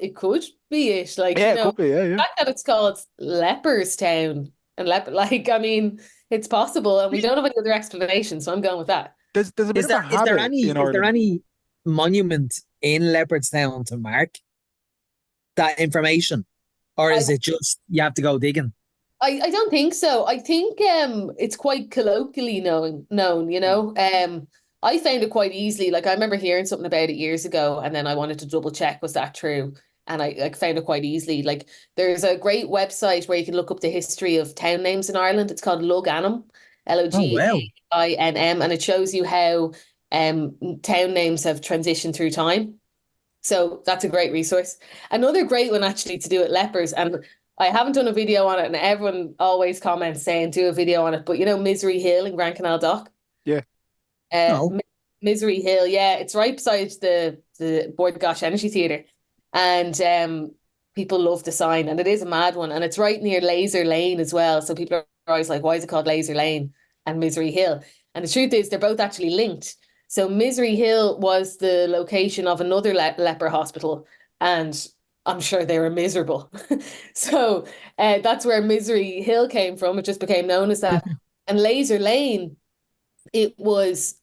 be it. Like, yeah, it could be, yeah, the yeah. fact that it's called Leperstown and like I mean, it's possible, and we don't have any other explanation, so I'm going with that. There's a bit Is of a there is there habit any in is there Ireland. any monument in Leopardstown to mark that information, or I is it just you have to go digging? I don't think so. I think it's quite colloquially known, you Mm, know. I found it quite easily. Like I remember hearing something about it years ago, and then I wanted to double check was that true. And I like found it quite easily. Like there's a great website where you can look up the history of town names in Ireland. It's called Loganum, Oh wow. Logainm, and it shows you how town names have transitioned through time. So that's a great resource. Another great one actually to do with lepers, and I haven't done a video on it, and everyone always comments saying do a video on it. But Misery Hill in Grand Canal Dock, yeah. No. Misery Hill, yeah, it's right beside the Board Gosh Energy Theatre, and people love the sign, and it is a mad one, and it's right near Laser Lane as well. So people are always like, why is it called Laser Lane and Misery Hill? And the truth is, they're both actually linked. So Misery Hill was the location of another leper hospital, and I'm sure they were miserable. So that's where Misery Hill came from. It just became known as that. And Laser Lane, it was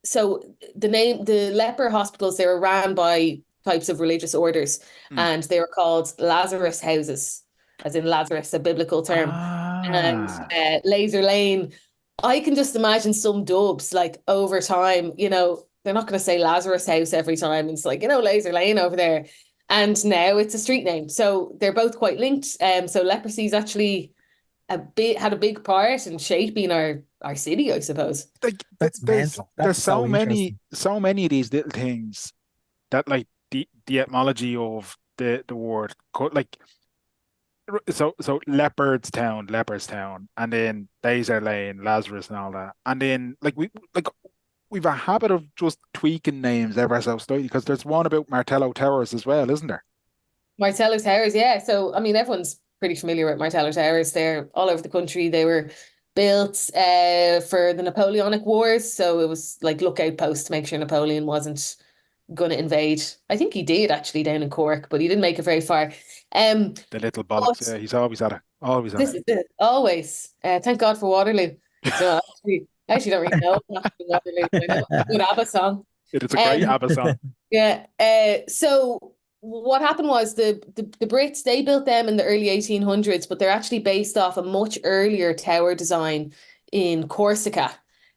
so the leper hospitals, they were ran by types of religious orders, Mm. and they were called Lazarus houses, as in Lazarus, a biblical term. And Ah, Laser Lane, I can just imagine some dubs like over time, they're not going to say Lazarus house every time. It's like, Laser Lane over there. And now it's a street name. So they're both quite linked. So leprosy is actually had a big part in shaping our city, I suppose. like That's mental. there's That's so interesting. so many of these little things that like the etymology of the word like so Leopardstown, and then Laser Lane, Lazarus, and all that, and then we've a habit of just tweaking names ever so slightly because there's one about Martello Towers as well, isn't there? Martello Towers, yeah. So, I mean, everyone's pretty familiar with Martello Towers. They're all over the country. They were built for the Napoleonic Wars. So it was like lookout posts to make sure Napoleon wasn't going to invade. I think he did actually down in Cork, but he didn't make it very far. Um, The little bollocks, but yeah, he's always at it, always at this is it, always. Thank God for Waterloo. So I actually don't really know much about Waterloo. I know it's a good ABBA song. it. It's a great Um, ABBA song. Yeah. So what happened was the Brits, they built them in the early 1800s, but they're actually based off a much earlier tower design in Corsica,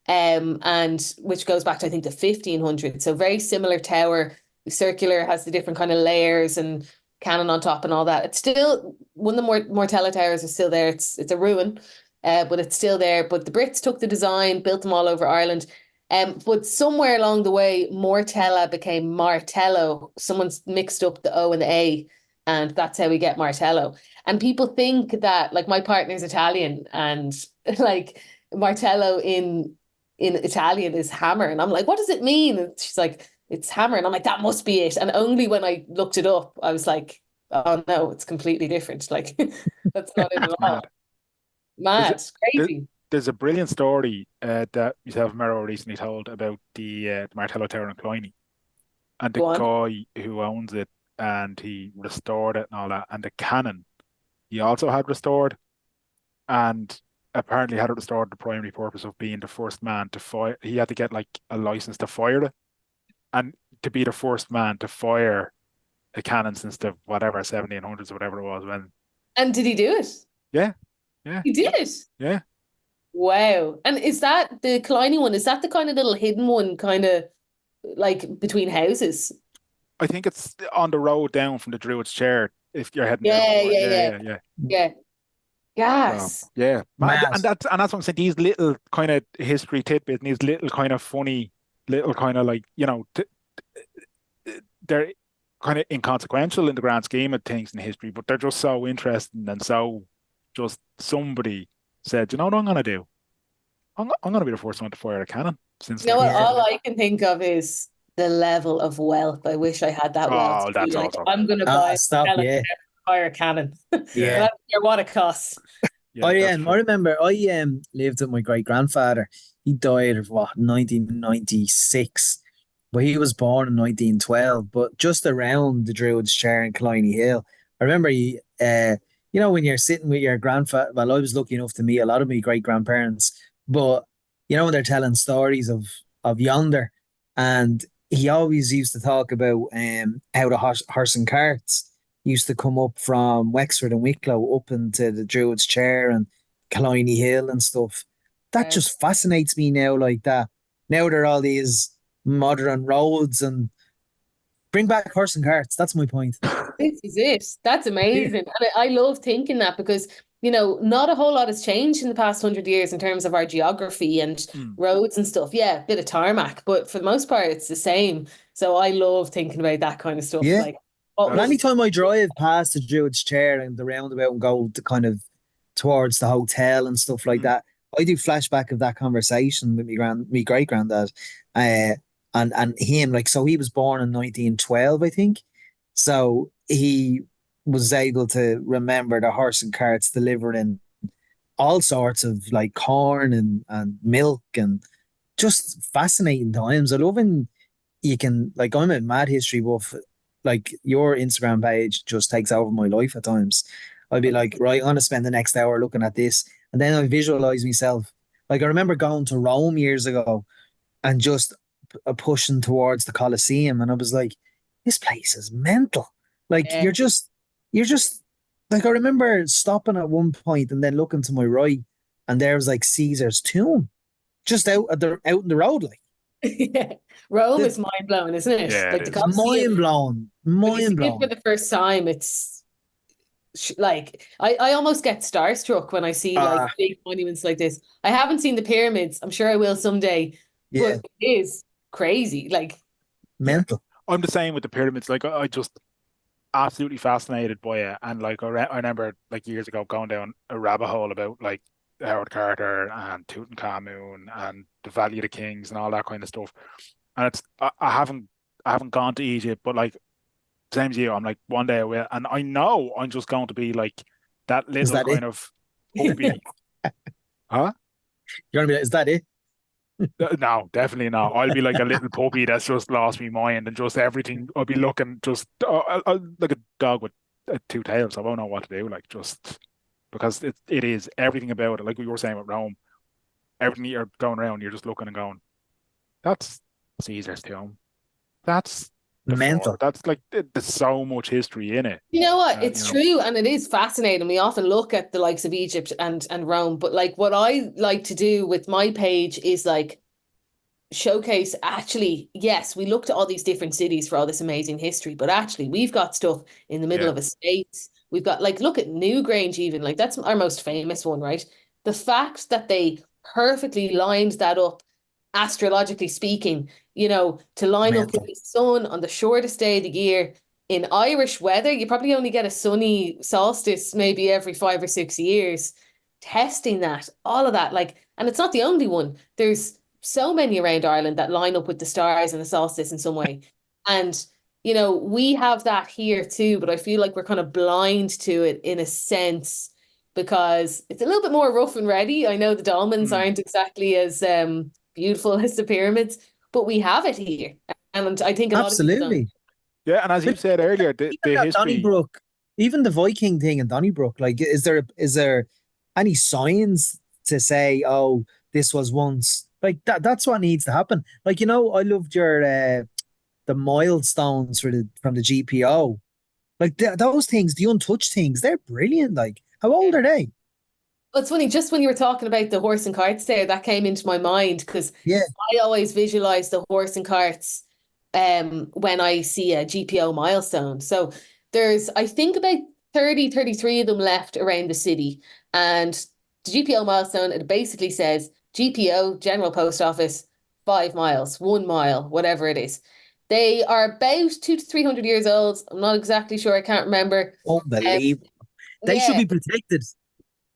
and which goes back to I think the 1500s. So very similar tower, circular, has the different kind of layers and cannon on top and all that. It's still one of the Mortella towers is still there. It's a ruin, but it's still there. But the Brits took the design, built them all over Ireland. But somewhere along the way, Mortella became Martello. Someone's mixed up the O and the A, and that's how we get Martello. And people think that, like, my partner's Italian, and like Martello in Italian is hammer, and I'm like, what does it mean? And she's like, it's hammer, and I'm like, that must be it. And only when I looked it up, I was like, oh no, it's completely different. Like, that's not it at That's all. mad. There's a, Mad, there- crazy. there's a brilliant story that yourself and Mero recently told about the Martello Tower in Cloyney and the Go on. guy who owns it, and he restored it and all that, and the cannon he also had restored, and apparently had it restored the primary purpose of being the first man to fire. He had to get like a license to fire it, and to be the first man to fire a cannon since the whatever 1700s or whatever it was when. And did he do it? Yeah, yeah, He did it. yeah. Wow. And is that the Killiney one? Is that the kind of little hidden one, kind of like between houses? I think it's on the road down from the Druid's Chair if you're heading down Yeah, more. yeah, Yeah, yeah, yeah, yeah. yeah. So Yes. yeah, Mad. and that's what I'm saying. These little kind of history tidbits, and these little kind of funny, little kind of like they're kind of inconsequential in the grand scheme of things in history, but they're just so interesting and so just somebody said, you know what I'm gonna do? I'm gonna be the first one to fire a cannon since You know like what? Yeah. All I can think of is the level of wealth. I wish I had that wealth oh to be that's like, also I'm gonna buy Stop. Helen. Yeah. fire cannon. Yeah. I don't care what it costs. Yeah, that's I true. remember I lived with my great grandfather. He died of what 1996, but he was born in 1912. But just around the Druid's Chair in Killiney Hill, I remember you know when you're sitting with your grandfather. Well, I was lucky enough to meet a lot of my great grandparents, but you know when they're telling stories of yonder, and he always used to talk about how the horse and carts used to come up from Wexford and Wicklow up into the Druid's Chair and Killiney Hill and stuff. That Uh, just fascinates me now, like that. Now there are all these modern roads and bring back horse and carts. That's my point. This is it. That's Yeah. amazing. And I love thinking that because, not a whole lot has changed in the past 100 years in terms of our geography and Mm. roads and stuff. Yeah, a bit of tarmac, but for the most part, it's the same. So I love thinking about that kind of stuff. Yeah. Like, what But That's was, anytime I drive past the Druid's Chair and the roundabout and go to kind of towards the hotel and stuff like mm. that, I do flashback of that conversation with me great granddad, uh, and him. Like, so he was born in 1912, I think. So he was able to remember the horse and carts delivering all sorts of like corn and milk and just fascinating times. I love when you can like I'm a mad history buff. Like your Instagram page just takes over my life at times. I'd be like, right, I'm gonna spend the next hour looking at this, and then I visualize myself. Like I remember going to Rome years ago and just pushing towards the Colosseum, and I was like, this place is mental. Like uh, you're just like I remember stopping at one point and then looking to my right, and there was like Caesar's tomb just out in the road, like yeah. Rome the is mind blowing, isn't it? Yeah, it Like the is. Colosseum, mind blown, when you see mind it for blown. the first time, it's like I almost get starstruck when I see like Ah, big monuments like this. I haven't seen the pyramids. I'm sure I will someday, yeah, but it is crazy. Like, Yeah. mental. I'm the same with the pyramids. Like I just absolutely fascinated by it. And like I remember like years ago going down a rabbit hole about like Howard Carter and Tutankhamun and the Valley of the Kings and all that kind of stuff. And I haven't gone to Egypt, but like same as you, I'm like one day I will, and I know I'm just going to be like that Is little that it? kind of puppy, huh? You're gonna be like, is that it? No, definitely not. I'll be like a little puppy that's just lost me mind and just everything. I'll be looking just like a dog with two tails. I won't know what to do. Like just because it is everything about it. Like we were saying with Rome, everything you're going around, you're just looking and going, that's Caesar's tomb. That's the four. Mental. That's like there's so much history in it. you know what? You It's know, true, and it is fascinating. We often look at the likes of Egypt and Rome, but like what I like to do with my page is like showcase actually, yes, we looked at all these different cities for all this amazing history, but actually we've got stuff in the middle yeah, of estates. We've got like look at Newgrange even, like that's our most famous one, right? The fact that they perfectly lined that up, astrologically speaking, to line up with Mental. the sun on the shortest day of the year in Irish weather, you probably only get a sunny solstice maybe every 5 or 6 years. Testing that, all of that, like, and it's not the only one. There's so many around Ireland that line up with the stars and the solstice in some way. And, we have that here too, but I feel like we're kind of blind to it in a sense because it's a little bit more rough and ready. I know the dolmens mm, aren't exactly as beautiful as the pyramids, but we have it here. And I think a lot of people don't. Absolutely. yeah. And as you But said earlier, even the that history. Donnybrook, even the Viking thing in Donnybrook, like, is there any signs to say, oh, this was once like that? That's what needs to happen. Like, I loved your the milestones from the GPO. Like those things, the untouched things, they're brilliant. Like, how old are they? Well, it's funny, just when you were talking about the horse and carts there, that came into my mind because Yeah. I always visualize the horse and carts when I see a GPO milestone. So there's, I think, about 30, 33 of them left around the city. And the GPO milestone, it basically says GPO, General Post Office, 5 miles, 1 mile, whatever it is. They are about 200 to 300 years old. I'm not exactly sure. I can't remember. Um, Unbelievable. They should yeah, be protected.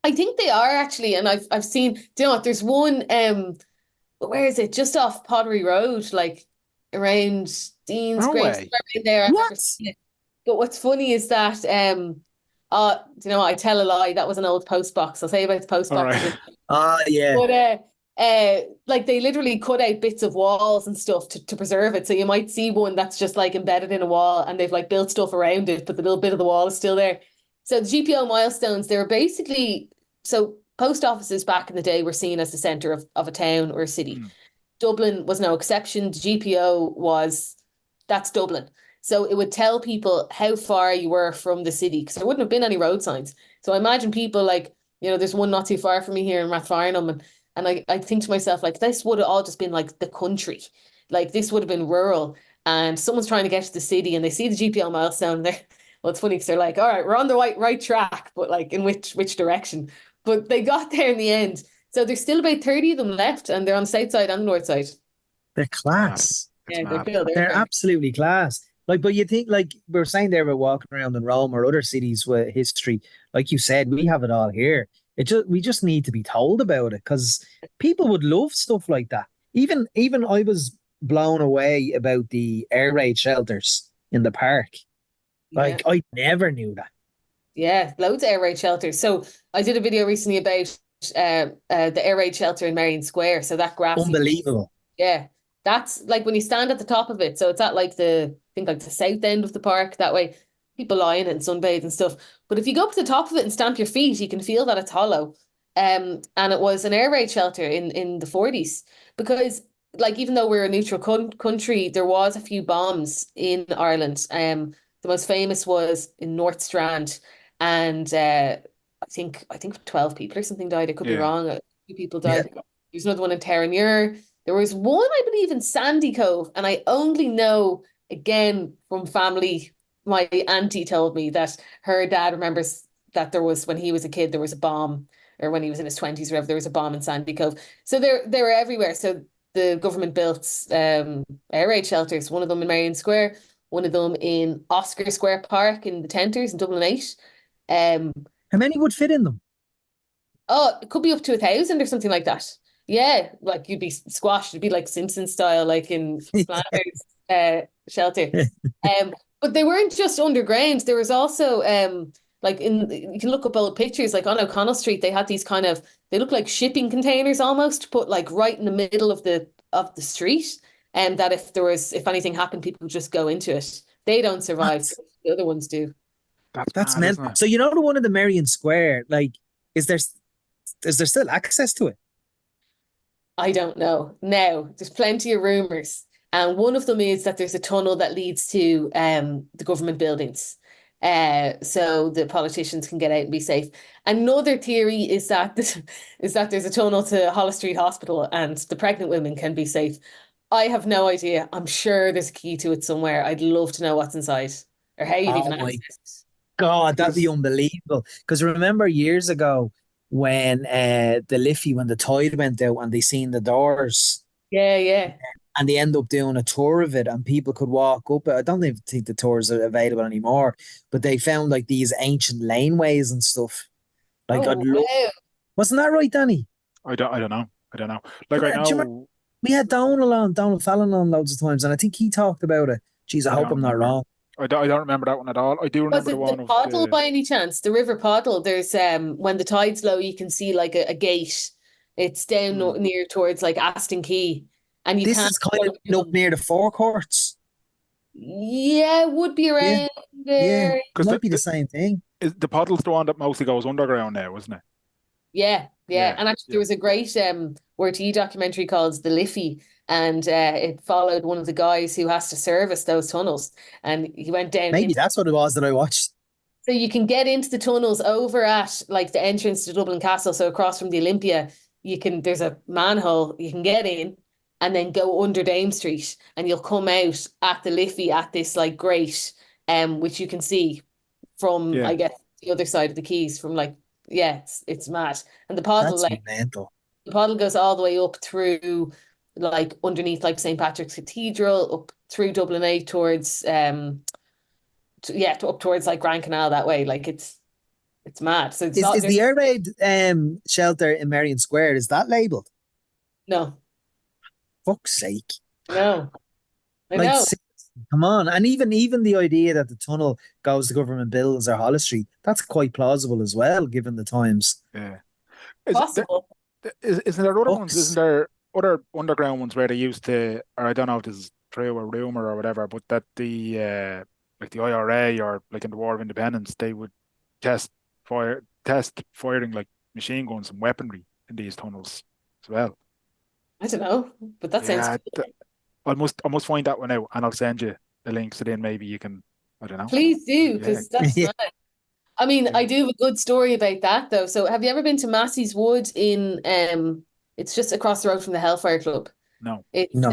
I think they are actually, and I've seen. Do you know what? There's one. Where is it? Just off Pottery Road, like around Dean's No Grange, way. somewhere in there. I remember What? seeing it. But what's funny is that Do you know what? I tell a lie. That was an old post box. I'll tell you about the post All boxes. right. Yeah. But like they literally cut out bits of walls and stuff to preserve it. So you might see one that's just like embedded in a wall and they've like built stuff around it, but the little bit of the wall is still there. So the GPO milestones, they were basically so post offices back in the day were seen as the center of a town or a city. Mm. Dublin was no exception. The GPO was that's Dublin. So it would tell people how far you were from the city because there wouldn't have been any road signs. So I imagine people like, there's one not too far from me here in Rathfarnham, and I think to myself, like, this would have all just been like the country. Like this would have been rural. And someone's trying to get to the city and they see the GPO milestone and they're well, it's funny because they're like, all right, we're on the right track, but like in which direction? But they got there in the end. So there's still about 30 of them left and they're on the south side and the north side. They're It's mad. class. It's Yeah, they're mad. cool. They're absolutely class. Like, but you think, like we were saying there about walking around in Rome or other cities with history, like you said, we have it all here. We just need to be told about it because people would love stuff like that. Even I was blown away about the air raid shelters in the park. Yeah. Like I never knew that. Yeah, loads of air raid shelters. So I did a video recently about the air raid shelter in Marion Square. So that grassy, Unbelievable. yeah, that's like when you stand at the top of it. So it's at like I think like the south end of the park. That way, people lie in it and sunbathe and stuff. But if you go up to the top of it and stamp your feet, you can feel that it's hollow. And it was an air raid shelter in the 40s because like even though we're a neutral country, there was a few bombs in Ireland. The most famous was in North Strand and I think 12 people or something died. I could be Yeah. wrong. A few people Yeah. died. There's another one in Terenure. There was one, I believe, in Sandy Cove, and I only know again from family. My auntie told me that her dad remembers that there was when he was a kid, there was a bomb, or when he was in his 20s, or whatever, there was a bomb in Sandy Cove. So they were everywhere. So the government built air raid shelters. One of them in Marion Square, one of them in Oscar Square Park in the Tenters in Dublin 8. Um, How many would fit in them? Oh, it could be up to 1,000 or something like that. Yeah, like you'd be squashed. It'd be like Simpson style, like in Flanagan's shelter. But they weren't just underground. There was also like you can look up old pictures, like on O'Connell Street, they had these kind of they look like shipping containers almost, put like right in the middle of the street. And that if anything happened, people would just go into it. They don't survive. That's The other ones do. That's meant. isn't it? So you know the one in the Marion Square, like, is there still access to it? I don't know. Now, there's plenty of rumors. And one of them is that there's a tunnel that leads to the government buildings. So the politicians can get out and be safe. Another theory is that there's a tunnel to Holles Street Hospital and the pregnant women can be safe. I have no idea. I'm sure there's a key to it somewhere. I'd love to know what's inside or how you'd even Oh my access it. God, that'd be Because unbelievable. Because remember years ago when the Liffey, when the tide went out and they seen the doors Yeah, yeah. and they end up doing a tour of it and people could walk up it. I don't even think the tours are available anymore, but they found like these ancient laneways and stuff. Like I'd Oh, love, wow. wasn't that right, Danny? I don't know. I don't know. Do Like you I remember know we had Donald Fallon on loads of times, and I think he talked about it. Jeez, I I hope don't I'm not remember. wrong. I don't remember that one at all. I do Was remember the it the one of Poddle the by any chance? The River Poddle. There's when the tide's low, you can see like a gate. It's down hmm, near towards like Aston Key, and you This can't is kind go of up down. near the forecourts. Yeah, it would be Yeah, around yeah. there. because Might be the same thing. the puddle's the one that mostly goes underground now, isn't it? Yeah, yeah. Yeah, And actually, there yeah. was a great RTE documentary called The Liffey, and it followed one of the guys who has to service those tunnels, and he went down Maybe into. that's what it was that I watched. So you can get into the tunnels over at like the entrance to Dublin Castle. So across from the Olympia, there's a manhole, you can get in and then go under Dame Street and you'll come out at the Liffey at this like grate, which you can see from, Yeah. I guess, the other side of the quays from like, yeah, it's mad. And the Poddle, That's like mental. the Poddle goes all the way up through like underneath like St. Patrick's Cathedral, up through Dublin 8 towards up towards like Grand Canal that way. Like it's mad. So it's Is not is there's the air raid shelter in Marion Square, is that labelled? no, Fuck's sake. no, I Like know. Come on. And even the idea that the tunnel goes to government buildings or Hollis Street, that's quite plausible as well, given the times. Yeah. Is there, Possible. isn't there other ones? Isn't Books. there other underground ones where they used to, or I don't know if this is true or rumor or whatever, but that the like the IRA or like in the War of Independence, they would test firing like machine guns and weaponry in these tunnels as well. I don't know, but that sounds Yeah, cool. I must find that one out and I'll send you the link so then maybe you can, I don't know. Please do, Yeah, because that's Yeah. mad. I mean, yeah. I do have a good story about that though. So have you ever been to Massey's Wood in it's just across the road from the Hellfire Club. No. It's No.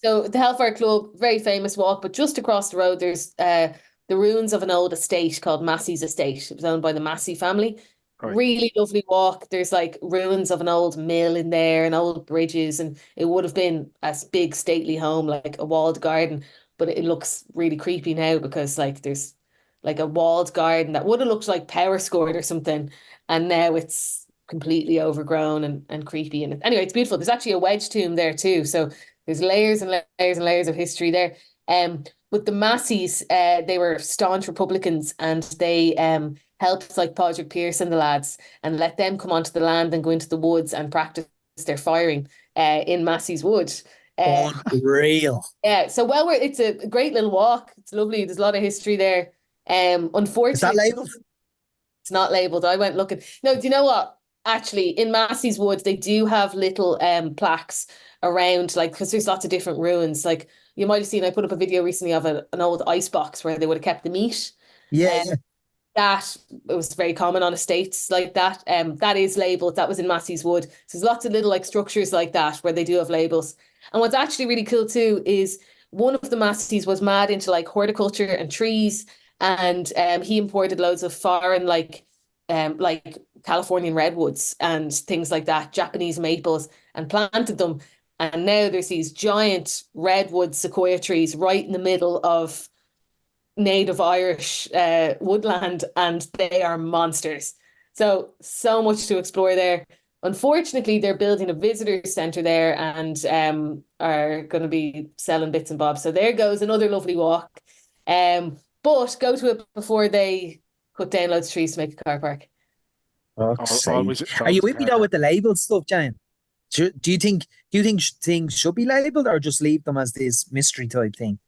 so the Hellfire Club, very famous walk, but just across the road there's the ruins of an old estate called Massey's Estate. It was owned by the Massey family. Right. Really lovely walk. There's like ruins of an old mill in there and old bridges, and it would have been a big stately home, like a walled garden, but it looks really creepy now because like there's like a walled garden that would have looked like power scored or something, and now it's completely overgrown and creepy. And anyway, it's beautiful. There's actually a wedge tomb there too, so there's layers and layers and layers of history there. With the Masseys, they were staunch Republicans, and they helped like Padraig Pearse and the lads and let them come onto the land and go into the woods and practice their firing in Massey's Wood. Uh, Unreal. yeah, so well, it's a great little walk. It's lovely. There's a lot of history there. Is that Unfortunately, labeled? it's not labeled. I went looking. No, do you know what? Actually, in Massey's Woods, they do have little plaques around, like, because there's lots of different ruins. Like you might have seen, I put up a video recently of an old ice box where they would have kept the meat. Yeah, Um, yeah. that it was very common on estates like that. That is labeled. That was in Massey's Wood. So there's lots of little like structures like that where they do have labels. And what's actually really cool too is one of the Masseys was mad into like horticulture and trees, and he imported loads of foreign like Californian redwoods and things like that, Japanese maples, and planted them. And now there's these giant redwood sequoia trees right in the middle of native Irish woodland, and they are monsters. So much to explore there. Unfortunately, they're building a visitor centre there and are going to be selling bits and bobs. So there goes another lovely walk. But go to it before they cut down loads of trees to make a car park. Fuck's sake. Always, it's Are you always a with me car though park. with the label stuff, Jane? Do you think things should be labeled or just leave them as this mystery type thing?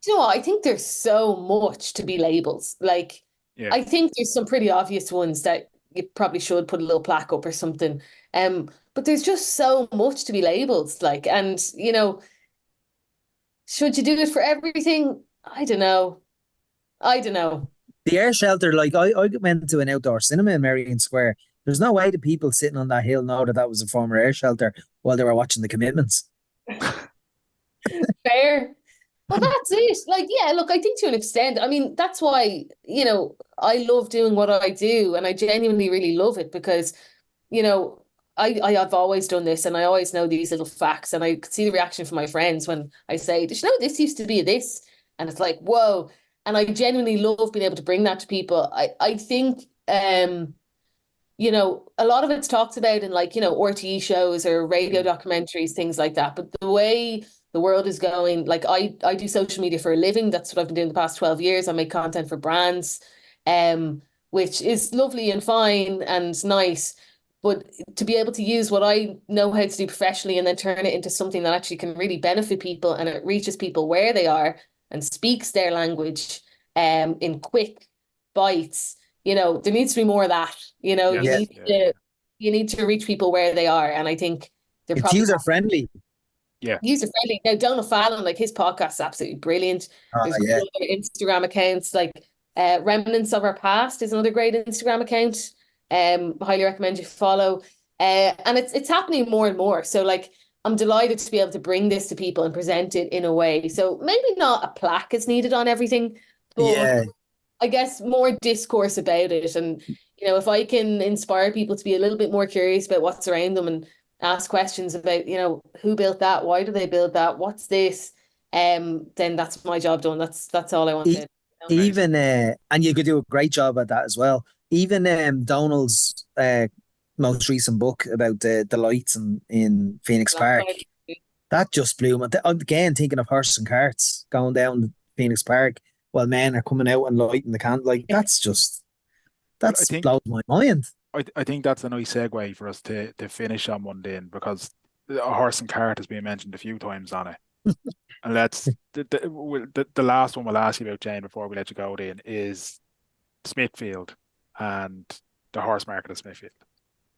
Do you know what? I think there's so much to be labeled. Like, Yeah. I think there's some pretty obvious ones that you probably should put a little plaque up or something. But there's just so much to be labeled. Like, and should you do it for everything? I don't know. I don't know. The air shelter, like I went to an outdoor cinema in Merrion Square. There's no way the people sitting on that hill know that that was a former air shelter while they were watching The Commitments. Fair. Well, that's it. Like, yeah, look, I think to an extent, I mean, that's why, I love doing what I do, and I genuinely really love it because, you know, I have always done this, and I always know these little facts, and I could see the reaction from my friends when I say, "Did you know this used to be a this?" And it's like, whoa. And I genuinely love being able to bring that to people. I think a lot of it's talked about in like, RTE shows or radio Mm. documentaries, things like that. But the way the world is going, like I do social media for a living. That's what I've been doing the past 12 years. I make content for brands, which is lovely and fine and nice. But to be able to use what I know how to do professionally and then turn it into something that actually can really benefit people and it reaches people where they are and speaks their language in quick bites, there needs to be more of that. You Yeah, Yes. need Yeah. to you need to reach people where they are. And I think they're it's probably user friendly. Yeah. user friendly. Now, Donald Fallon, like his podcast is absolutely brilliant. Oh There's yeah, other Instagram accounts like Remnants of Our Past is another great Instagram account. Highly recommend you follow. And it's happening more and more. So like I'm delighted to be able to bring this to people and present it in a way. So maybe not a plaque is needed on everything, but yeah. I guess more discourse about it. And, if I can inspire people to be a little bit more curious about what's around them and ask questions about, who built that? Why do they build that? What's this? Then that's my job done. That's all I E- wanted. Amazing. Even and you could do a great job at that as well. Even Donald's most recent book about the lights in Phoenix Park. That just blew me. Again, thinking of horse and carts going down the Phoenix Park while men are coming out and lighting the can. Like, Well, I that's think blows my mind. I think that's a nice segue for us to finish on one then, because a horse and cart has been mentioned a few times on it. And the last one we'll ask you about, Jane, before we let you go then, is Smithfield and the horse market of Smithfield.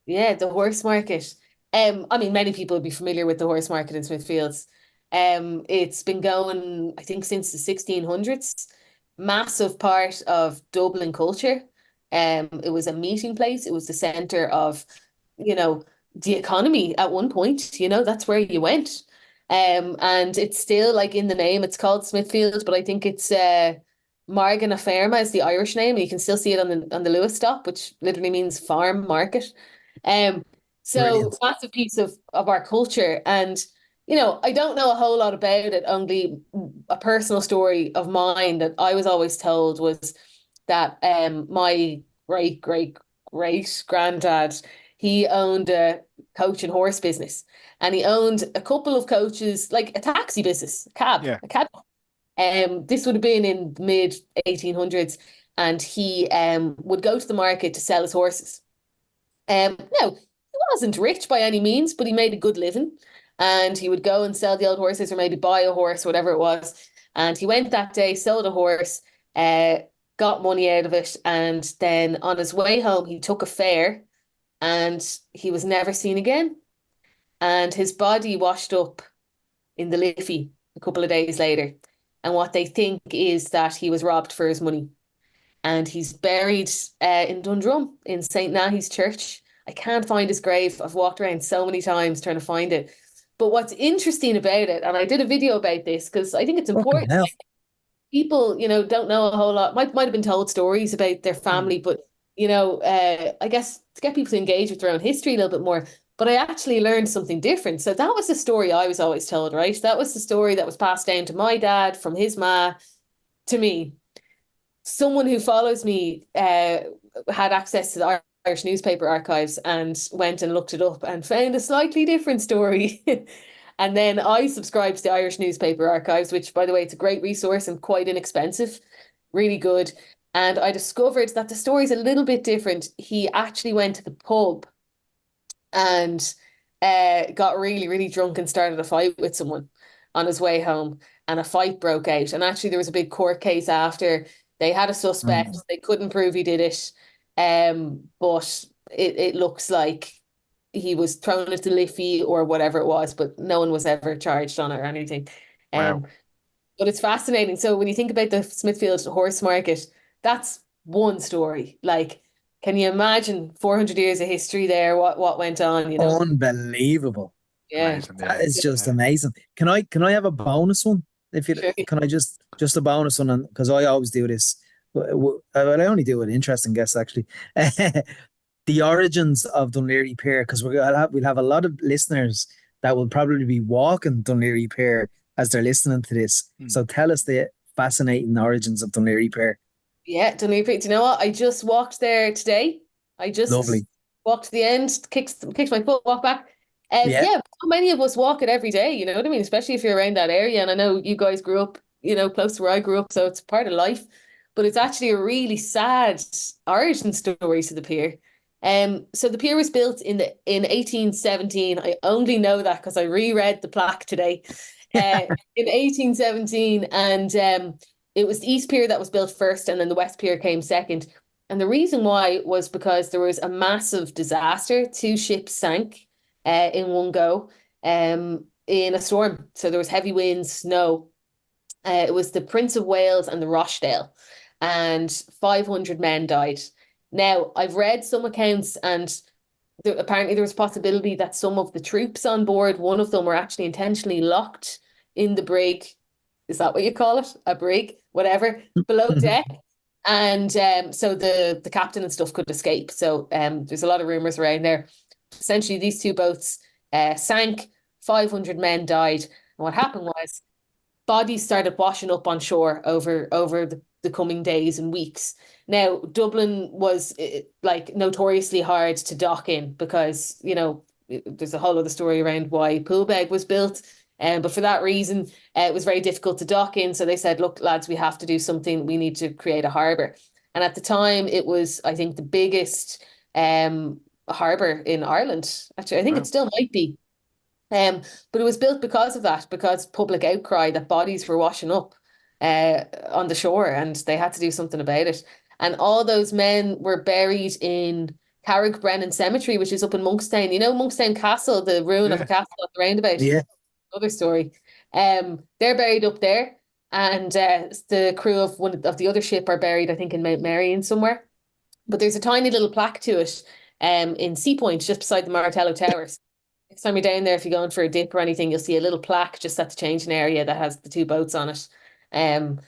Yeah, the horse market. I mean, many people would be familiar with the horse market in Smithfields. It's been going, I think, since the 1600s. Massive part of Dublin culture. It was a meeting place. It was the center of, you know, the economy at one point. You know, that's where you went. And it's still like in the name. It's called Smithfield, but I think it's Margan na Ferma is the Irish name, and you can still see it on the Lewis stop, which literally means farm market. Um, so Brilliant. massive piece of our culture. And, you know, I don't know a whole lot about it. Only a personal story of mine that I was always told was that my great granddad, he owned a coach and horse business. And he owned a couple of coaches, like a taxi business, Yeah. a cab. This would have been in the mid 1800s, and he would go to the market to sell his horses. Now, he wasn't rich by any means, but he made a good living. And he would go and sell the old horses or maybe buy a horse, whatever it was. And he went that day, sold a horse, uh, got money out of it. And then on his way home, he took a fare and he was never seen again. And his body washed up in the Liffey a couple of days later. And what they think is that he was robbed for his money, and he's buried in Dundrum in St. Nahi's Church. I can't find his grave. I've walked around so many times trying to find it. But what's interesting about it, and I did a video about this because I think it's Fucking important. hell. People, you know, don't know a whole lot. Might have been told stories about their Mm. family, but you know, I guess to get people to engage with their own history a little bit more. But I actually learned something different. So that was the story I was always told, right? That was the story that was passed down to my dad from his ma to me. Someone who follows me had access to the Irish newspaper archives and went and looked it up and found a slightly different story. And then I subscribed to the Irish newspaper archives, which, by the way, it's a great resource and quite inexpensive, really good. And I discovered that the story's a little bit different. He actually went to the pub and got really, really drunk and started a fight with someone on his way home. And a fight broke out. And actually, there was a big court case after. They had a suspect. Mm. They couldn't prove he did it. But it looks like he was thrown into Liffey or whatever it was, but no one was ever charged on it or anything. Wow. Um, but it's fascinating. So when you think about the Smithfield horse market, that's one story. Like, can you imagine 400 years of history there? What went on, you know? Unbelievable. Yeah. Amazing. That Yeah. is just Yeah. amazing. Can I have a bonus one? If you Sure. can, I just a bonus one, because I always do this. Well, I only do an interesting guess actually. The origins of Dunleary Pier, because we'll have a lot of listeners that will probably be walking Dunleary Pier as they're listening to this. Mm. So tell us the fascinating origins of Dunleary Pier. Yeah, Dunleary. Do you know what? I just walked there today. I just Lovely. walked to the end, kicked my foot, walked back. Yeah. Yeah, so many of us walk it every day, you know what I mean? Especially if you're around that area. And I know you guys grew up, you know, close to where I grew up, so it's part of life. But it's actually a really sad origin story to the pier. So the pier was built in 1817. I only know that because I reread the plaque today. In 1817, and it was the East Pier that was built first, and then the West Pier came second. And the reason why was because there was a massive disaster. Two ships sank in one go in a storm. So there was heavy winds, snow. It was the Prince of Wales and the Rochdale, and 500 men died. Now, I've read some accounts, and apparently there was a possibility that some of the troops on board, one of them were actually intentionally locked in the brig. Is that what you call it? A brig, whatever, below deck. And so the captain and stuff could escape. So there's a lot of rumors around there. Essentially, these two boats sank, 500 men died. And what happened was bodies started washing up on shore over the coming days and weeks. Now, Dublin was like notoriously hard to dock in because, you know, there's a whole other story around why Poolbeg was built. But for that reason, it was very difficult to dock in. So they said, look, lads, we have to do something. We need to create a harbour. And at the time, it was, I think, the biggest harbour in Ireland. Actually, I think Wow. it still might be. But it was built because of that, because public outcry that bodies were washing up on the shore, and they had to do something about it. And all those men were buried in Carrigbrennan Cemetery, which is up in Monkstown. You know Monkstown Castle, the ruin of a Yeah. castle at the roundabout. Yeah. Another story. They're buried up there, and the crew of one of the other ship are buried, I think, in Mount Marion somewhere. But there's a tiny little plaque to it, in Sea Point, just beside the Martello Towers. Next time you're down there, if you're going for a dip or anything, you'll see a little plaque just at the changing area that has the two boats on it. And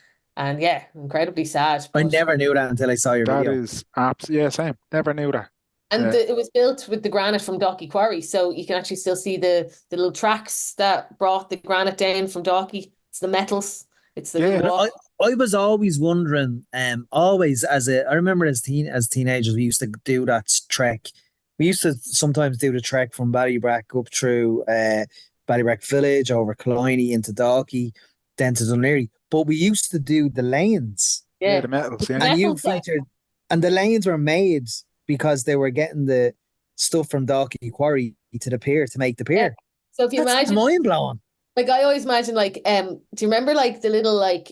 yeah, incredibly sad. I But never knew that until I saw your That video. is yeah, same. Never knew that. and it was built with the granite from Dalkey Quarry, so you can actually still see the little tracks that brought the granite down from Dalkey. It's the metals. It's the Yeah. little walk. I was always wondering, always I remember as teenagers we used to do that trek. We used to sometimes do the trek from Ballybrack up through Ballybrack Village over Killiney into Dalkey, then to Dunleary. But we used to do the lanes, Yeah, the metals, yeah. and you Metals, like- featured, and the lanes were made because they were getting the stuff from Dalkey Quarry to the pier to make the pier. So if you That's imagine, mind blowing. like I always imagine, like do you remember like the little like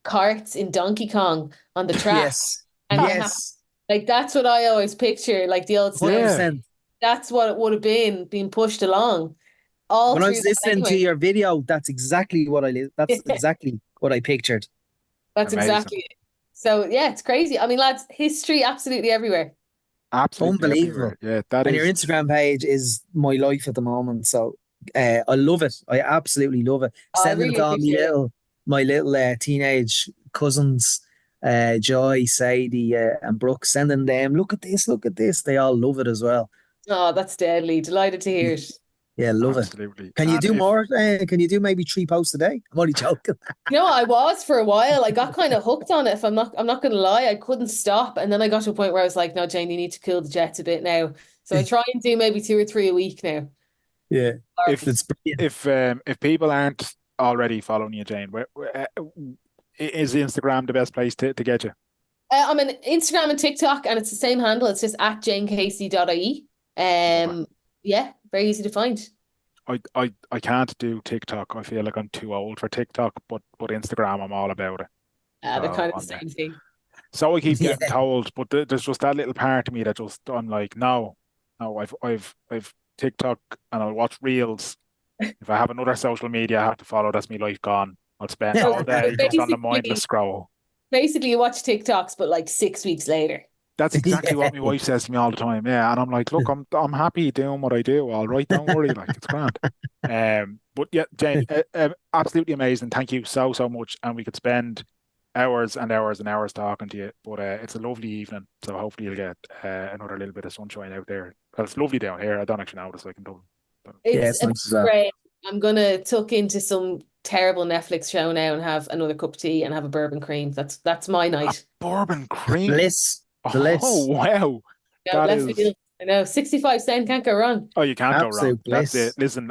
carts in Donkey Kong on the track? Yes, And you have- yes, like that's what I always picture, like the old hundred snails. percent. That's what it would have been being pushed along all When I through was that listening to anyway. your video, that's exactly what that's exactly what I pictured. That's Amazing. exactly it. So yeah, it's crazy. I mean, lads, history absolutely everywhere. Absolutely Unbelievable. everywhere. Yeah, that And is. your Instagram page is my life at the moment. So I love it. I absolutely love it. I Sending really it to all appreciate it. my little teenage cousins, Joy, Sadie, and Brooke, sending them, look at this, look at this. They all love it as well. Oh, that's deadly. Delighted to hear it. Yeah, love Absolutely. it. Can you And do if- more? Can you do maybe 3 posts a day? I'm only joking. You know, I was for a while. I got kind of hooked on it. If I'm not gonna lie, I couldn't stop. And then I got to a point where I was like, no, Jane, you need to cool the jets a bit now. So I try and do maybe 2 or 3 a week now. Yeah, If it's brilliant. if people aren't already following you, Jane, is Instagram the best place to get you? I'm on Instagram and TikTok, and it's the same handle. It's just at janecasey.ie. Yeah, very easy to find. I can't do TikTok. I feel like I'm too old for TikTok, but Instagram, I'm all about it. They're Oh, kind of on the there. same thing. So I keep Yeah. getting told, but there's just that little part of me that just I'm like, no, I've TikTok and I'll watch reels. If I have another social media I have to follow, that's my life gone. I'll spend Yeah. all day just on the Basically- mindless scroll. Basically, you watch TikToks, but like 6 weeks later. That's exactly what my wife says to me all the time. Yeah, and I'm like, look, I'm happy doing what I do. All right, don't worry, like it's grand. But yeah, Jane, absolutely amazing. Thank you so much, and we could spend hours and hours and hours talking to you. But it's a lovely evening, so hopefully you'll get another little bit of sunshine out there. Well, it's lovely down here. I don't actually know what it's like in Dublin. it's nice as well. great. I'm gonna tuck into some terrible Netflix show now and have another cup of tea and have a bourbon cream. That's my night. Bourbon cream. Bliss. Bliss. Oh wow, Yeah, that left is. field. I know, 65 cent can't go wrong. Oh, you can't go wrong. Absolute That's bliss. it. Listen,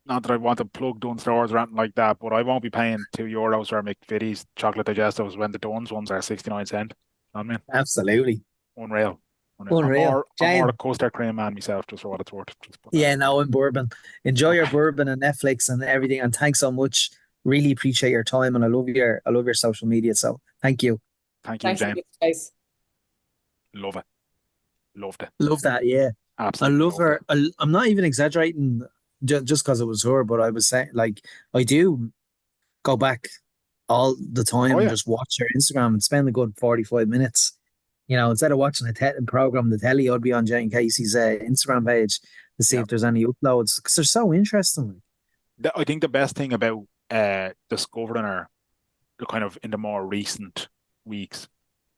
not that I want to plug Dunnes stores or anything like that, but I won't be paying €2 for a McVitie's chocolate digestives when the Dunnes ones are 69 cent. I mean, Absolutely. unreal. Unreal. I'm more Jane. a custard cream man myself, just for what it's worth. Just put that Yeah, out no, there. and bourbon. Enjoy your bourbon and Netflix and everything. And thanks so much. Really appreciate your time, and I love your social media. So thank you. Thank you, Thanks, Jane. guys. Love it. Loved it. Love that. Yeah, I Absolutely. love her. I'm not even exaggerating just because it was her, but I was saying, like, I do go back all the time Oh, and yeah. just watch her Instagram and spend a good 45 minutes. You know, instead of watching a program, the telly, I'd be on Jane Casey's Instagram page to see Yeah. if there's any uploads because they're so interesting. I think the best thing about discovering her, kind of in the more recent weeks,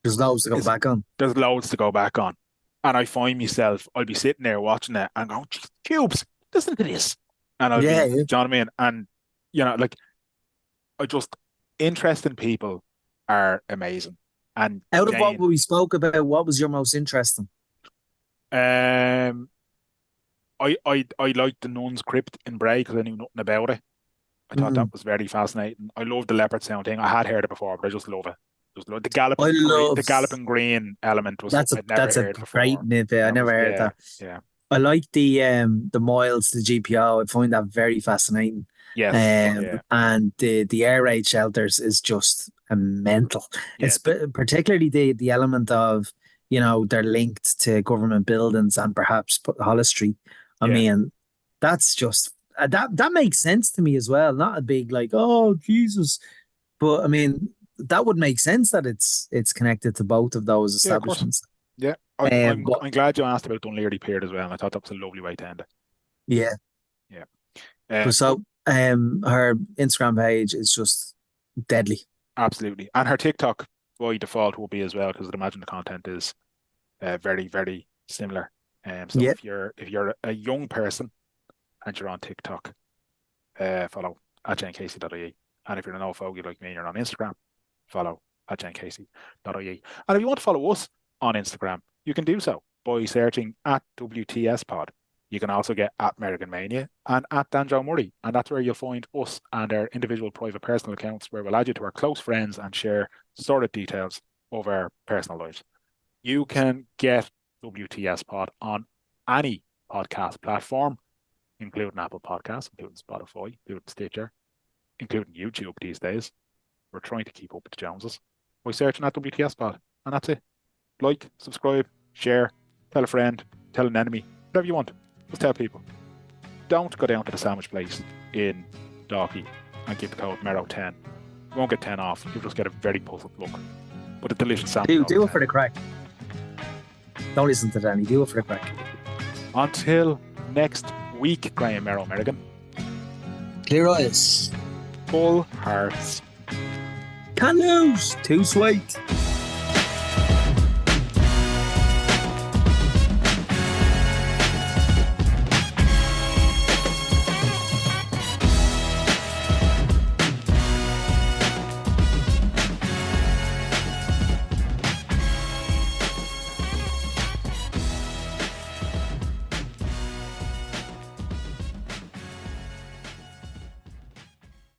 There's loads to go back on. there's loads to go back on. And I find myself, I'll be sitting there watching it and going, "Jeez, Cubes, listen to this." And I'll be, Yeah, do you know what I mean? And, like, interesting people are amazing. And Out of what Jane, we spoke about, what was your most interesting? I I liked the Nun's Crypt in Bray because I knew nothing about it. I thought that was very fascinating. I love the leopard sound thing. I had heard it before, but I just love it. Just love I love the galloping green element was that's something I'd never a heard great before. nip. I That never was heard that. yeah. I like the miles, the GPO. I find that very fascinating. Yes, yeah, And the air raid shelters is just a mental. yeah, Particularly the element of, they're linked to government buildings and perhaps Hollis Street. I yeah. mean, that's just that makes sense to me as well. Not a big like, oh Jesus, but I mean that would make sense that it's connected to both of those Yeah, of course. establishments. Yeah, I'm But I'm glad you asked about Dunleary Pier as well. And I thought that was a lovely way to end it. yeah, Yeah, but but so her Instagram page is just deadly. absolutely, and her TikTok by default will be as well because I'd imagine the content is very very similar. So Yeah, if you're a young person and you're on TikTok, follow at janecasey.ie. And if you're an old fogey like me and you're on Instagram, follow at janecasey.ie. And if you want to follow us on Instagram, you can do so by searching at WTS Pod. You can also get at American Mania and at Danjo Murray. And that's where you'll find us and our individual private personal accounts where we'll add you to our close friends and share sordid details of our personal lives. You can get WTS Pod on any podcast platform, including Apple Podcasts, including Spotify, including Stitcher, including YouTube these days. We're trying to keep up with the Joneses by searching at WTS Pod. And that's it. Like, subscribe, share, tell a friend, tell an enemy, whatever you want. Just tell people. Don't go down to the sandwich place in Dalkey and give the code MERO10. You won't get 10 off. You'll just get a very puzzled look. But a delicious sandwich. do it for the crack. Don't listen to Danny. Do it for the crack. Until next week, Graham Merrow Merrigan. Clear eyes. Full hearts. Can't lose. Too sweet.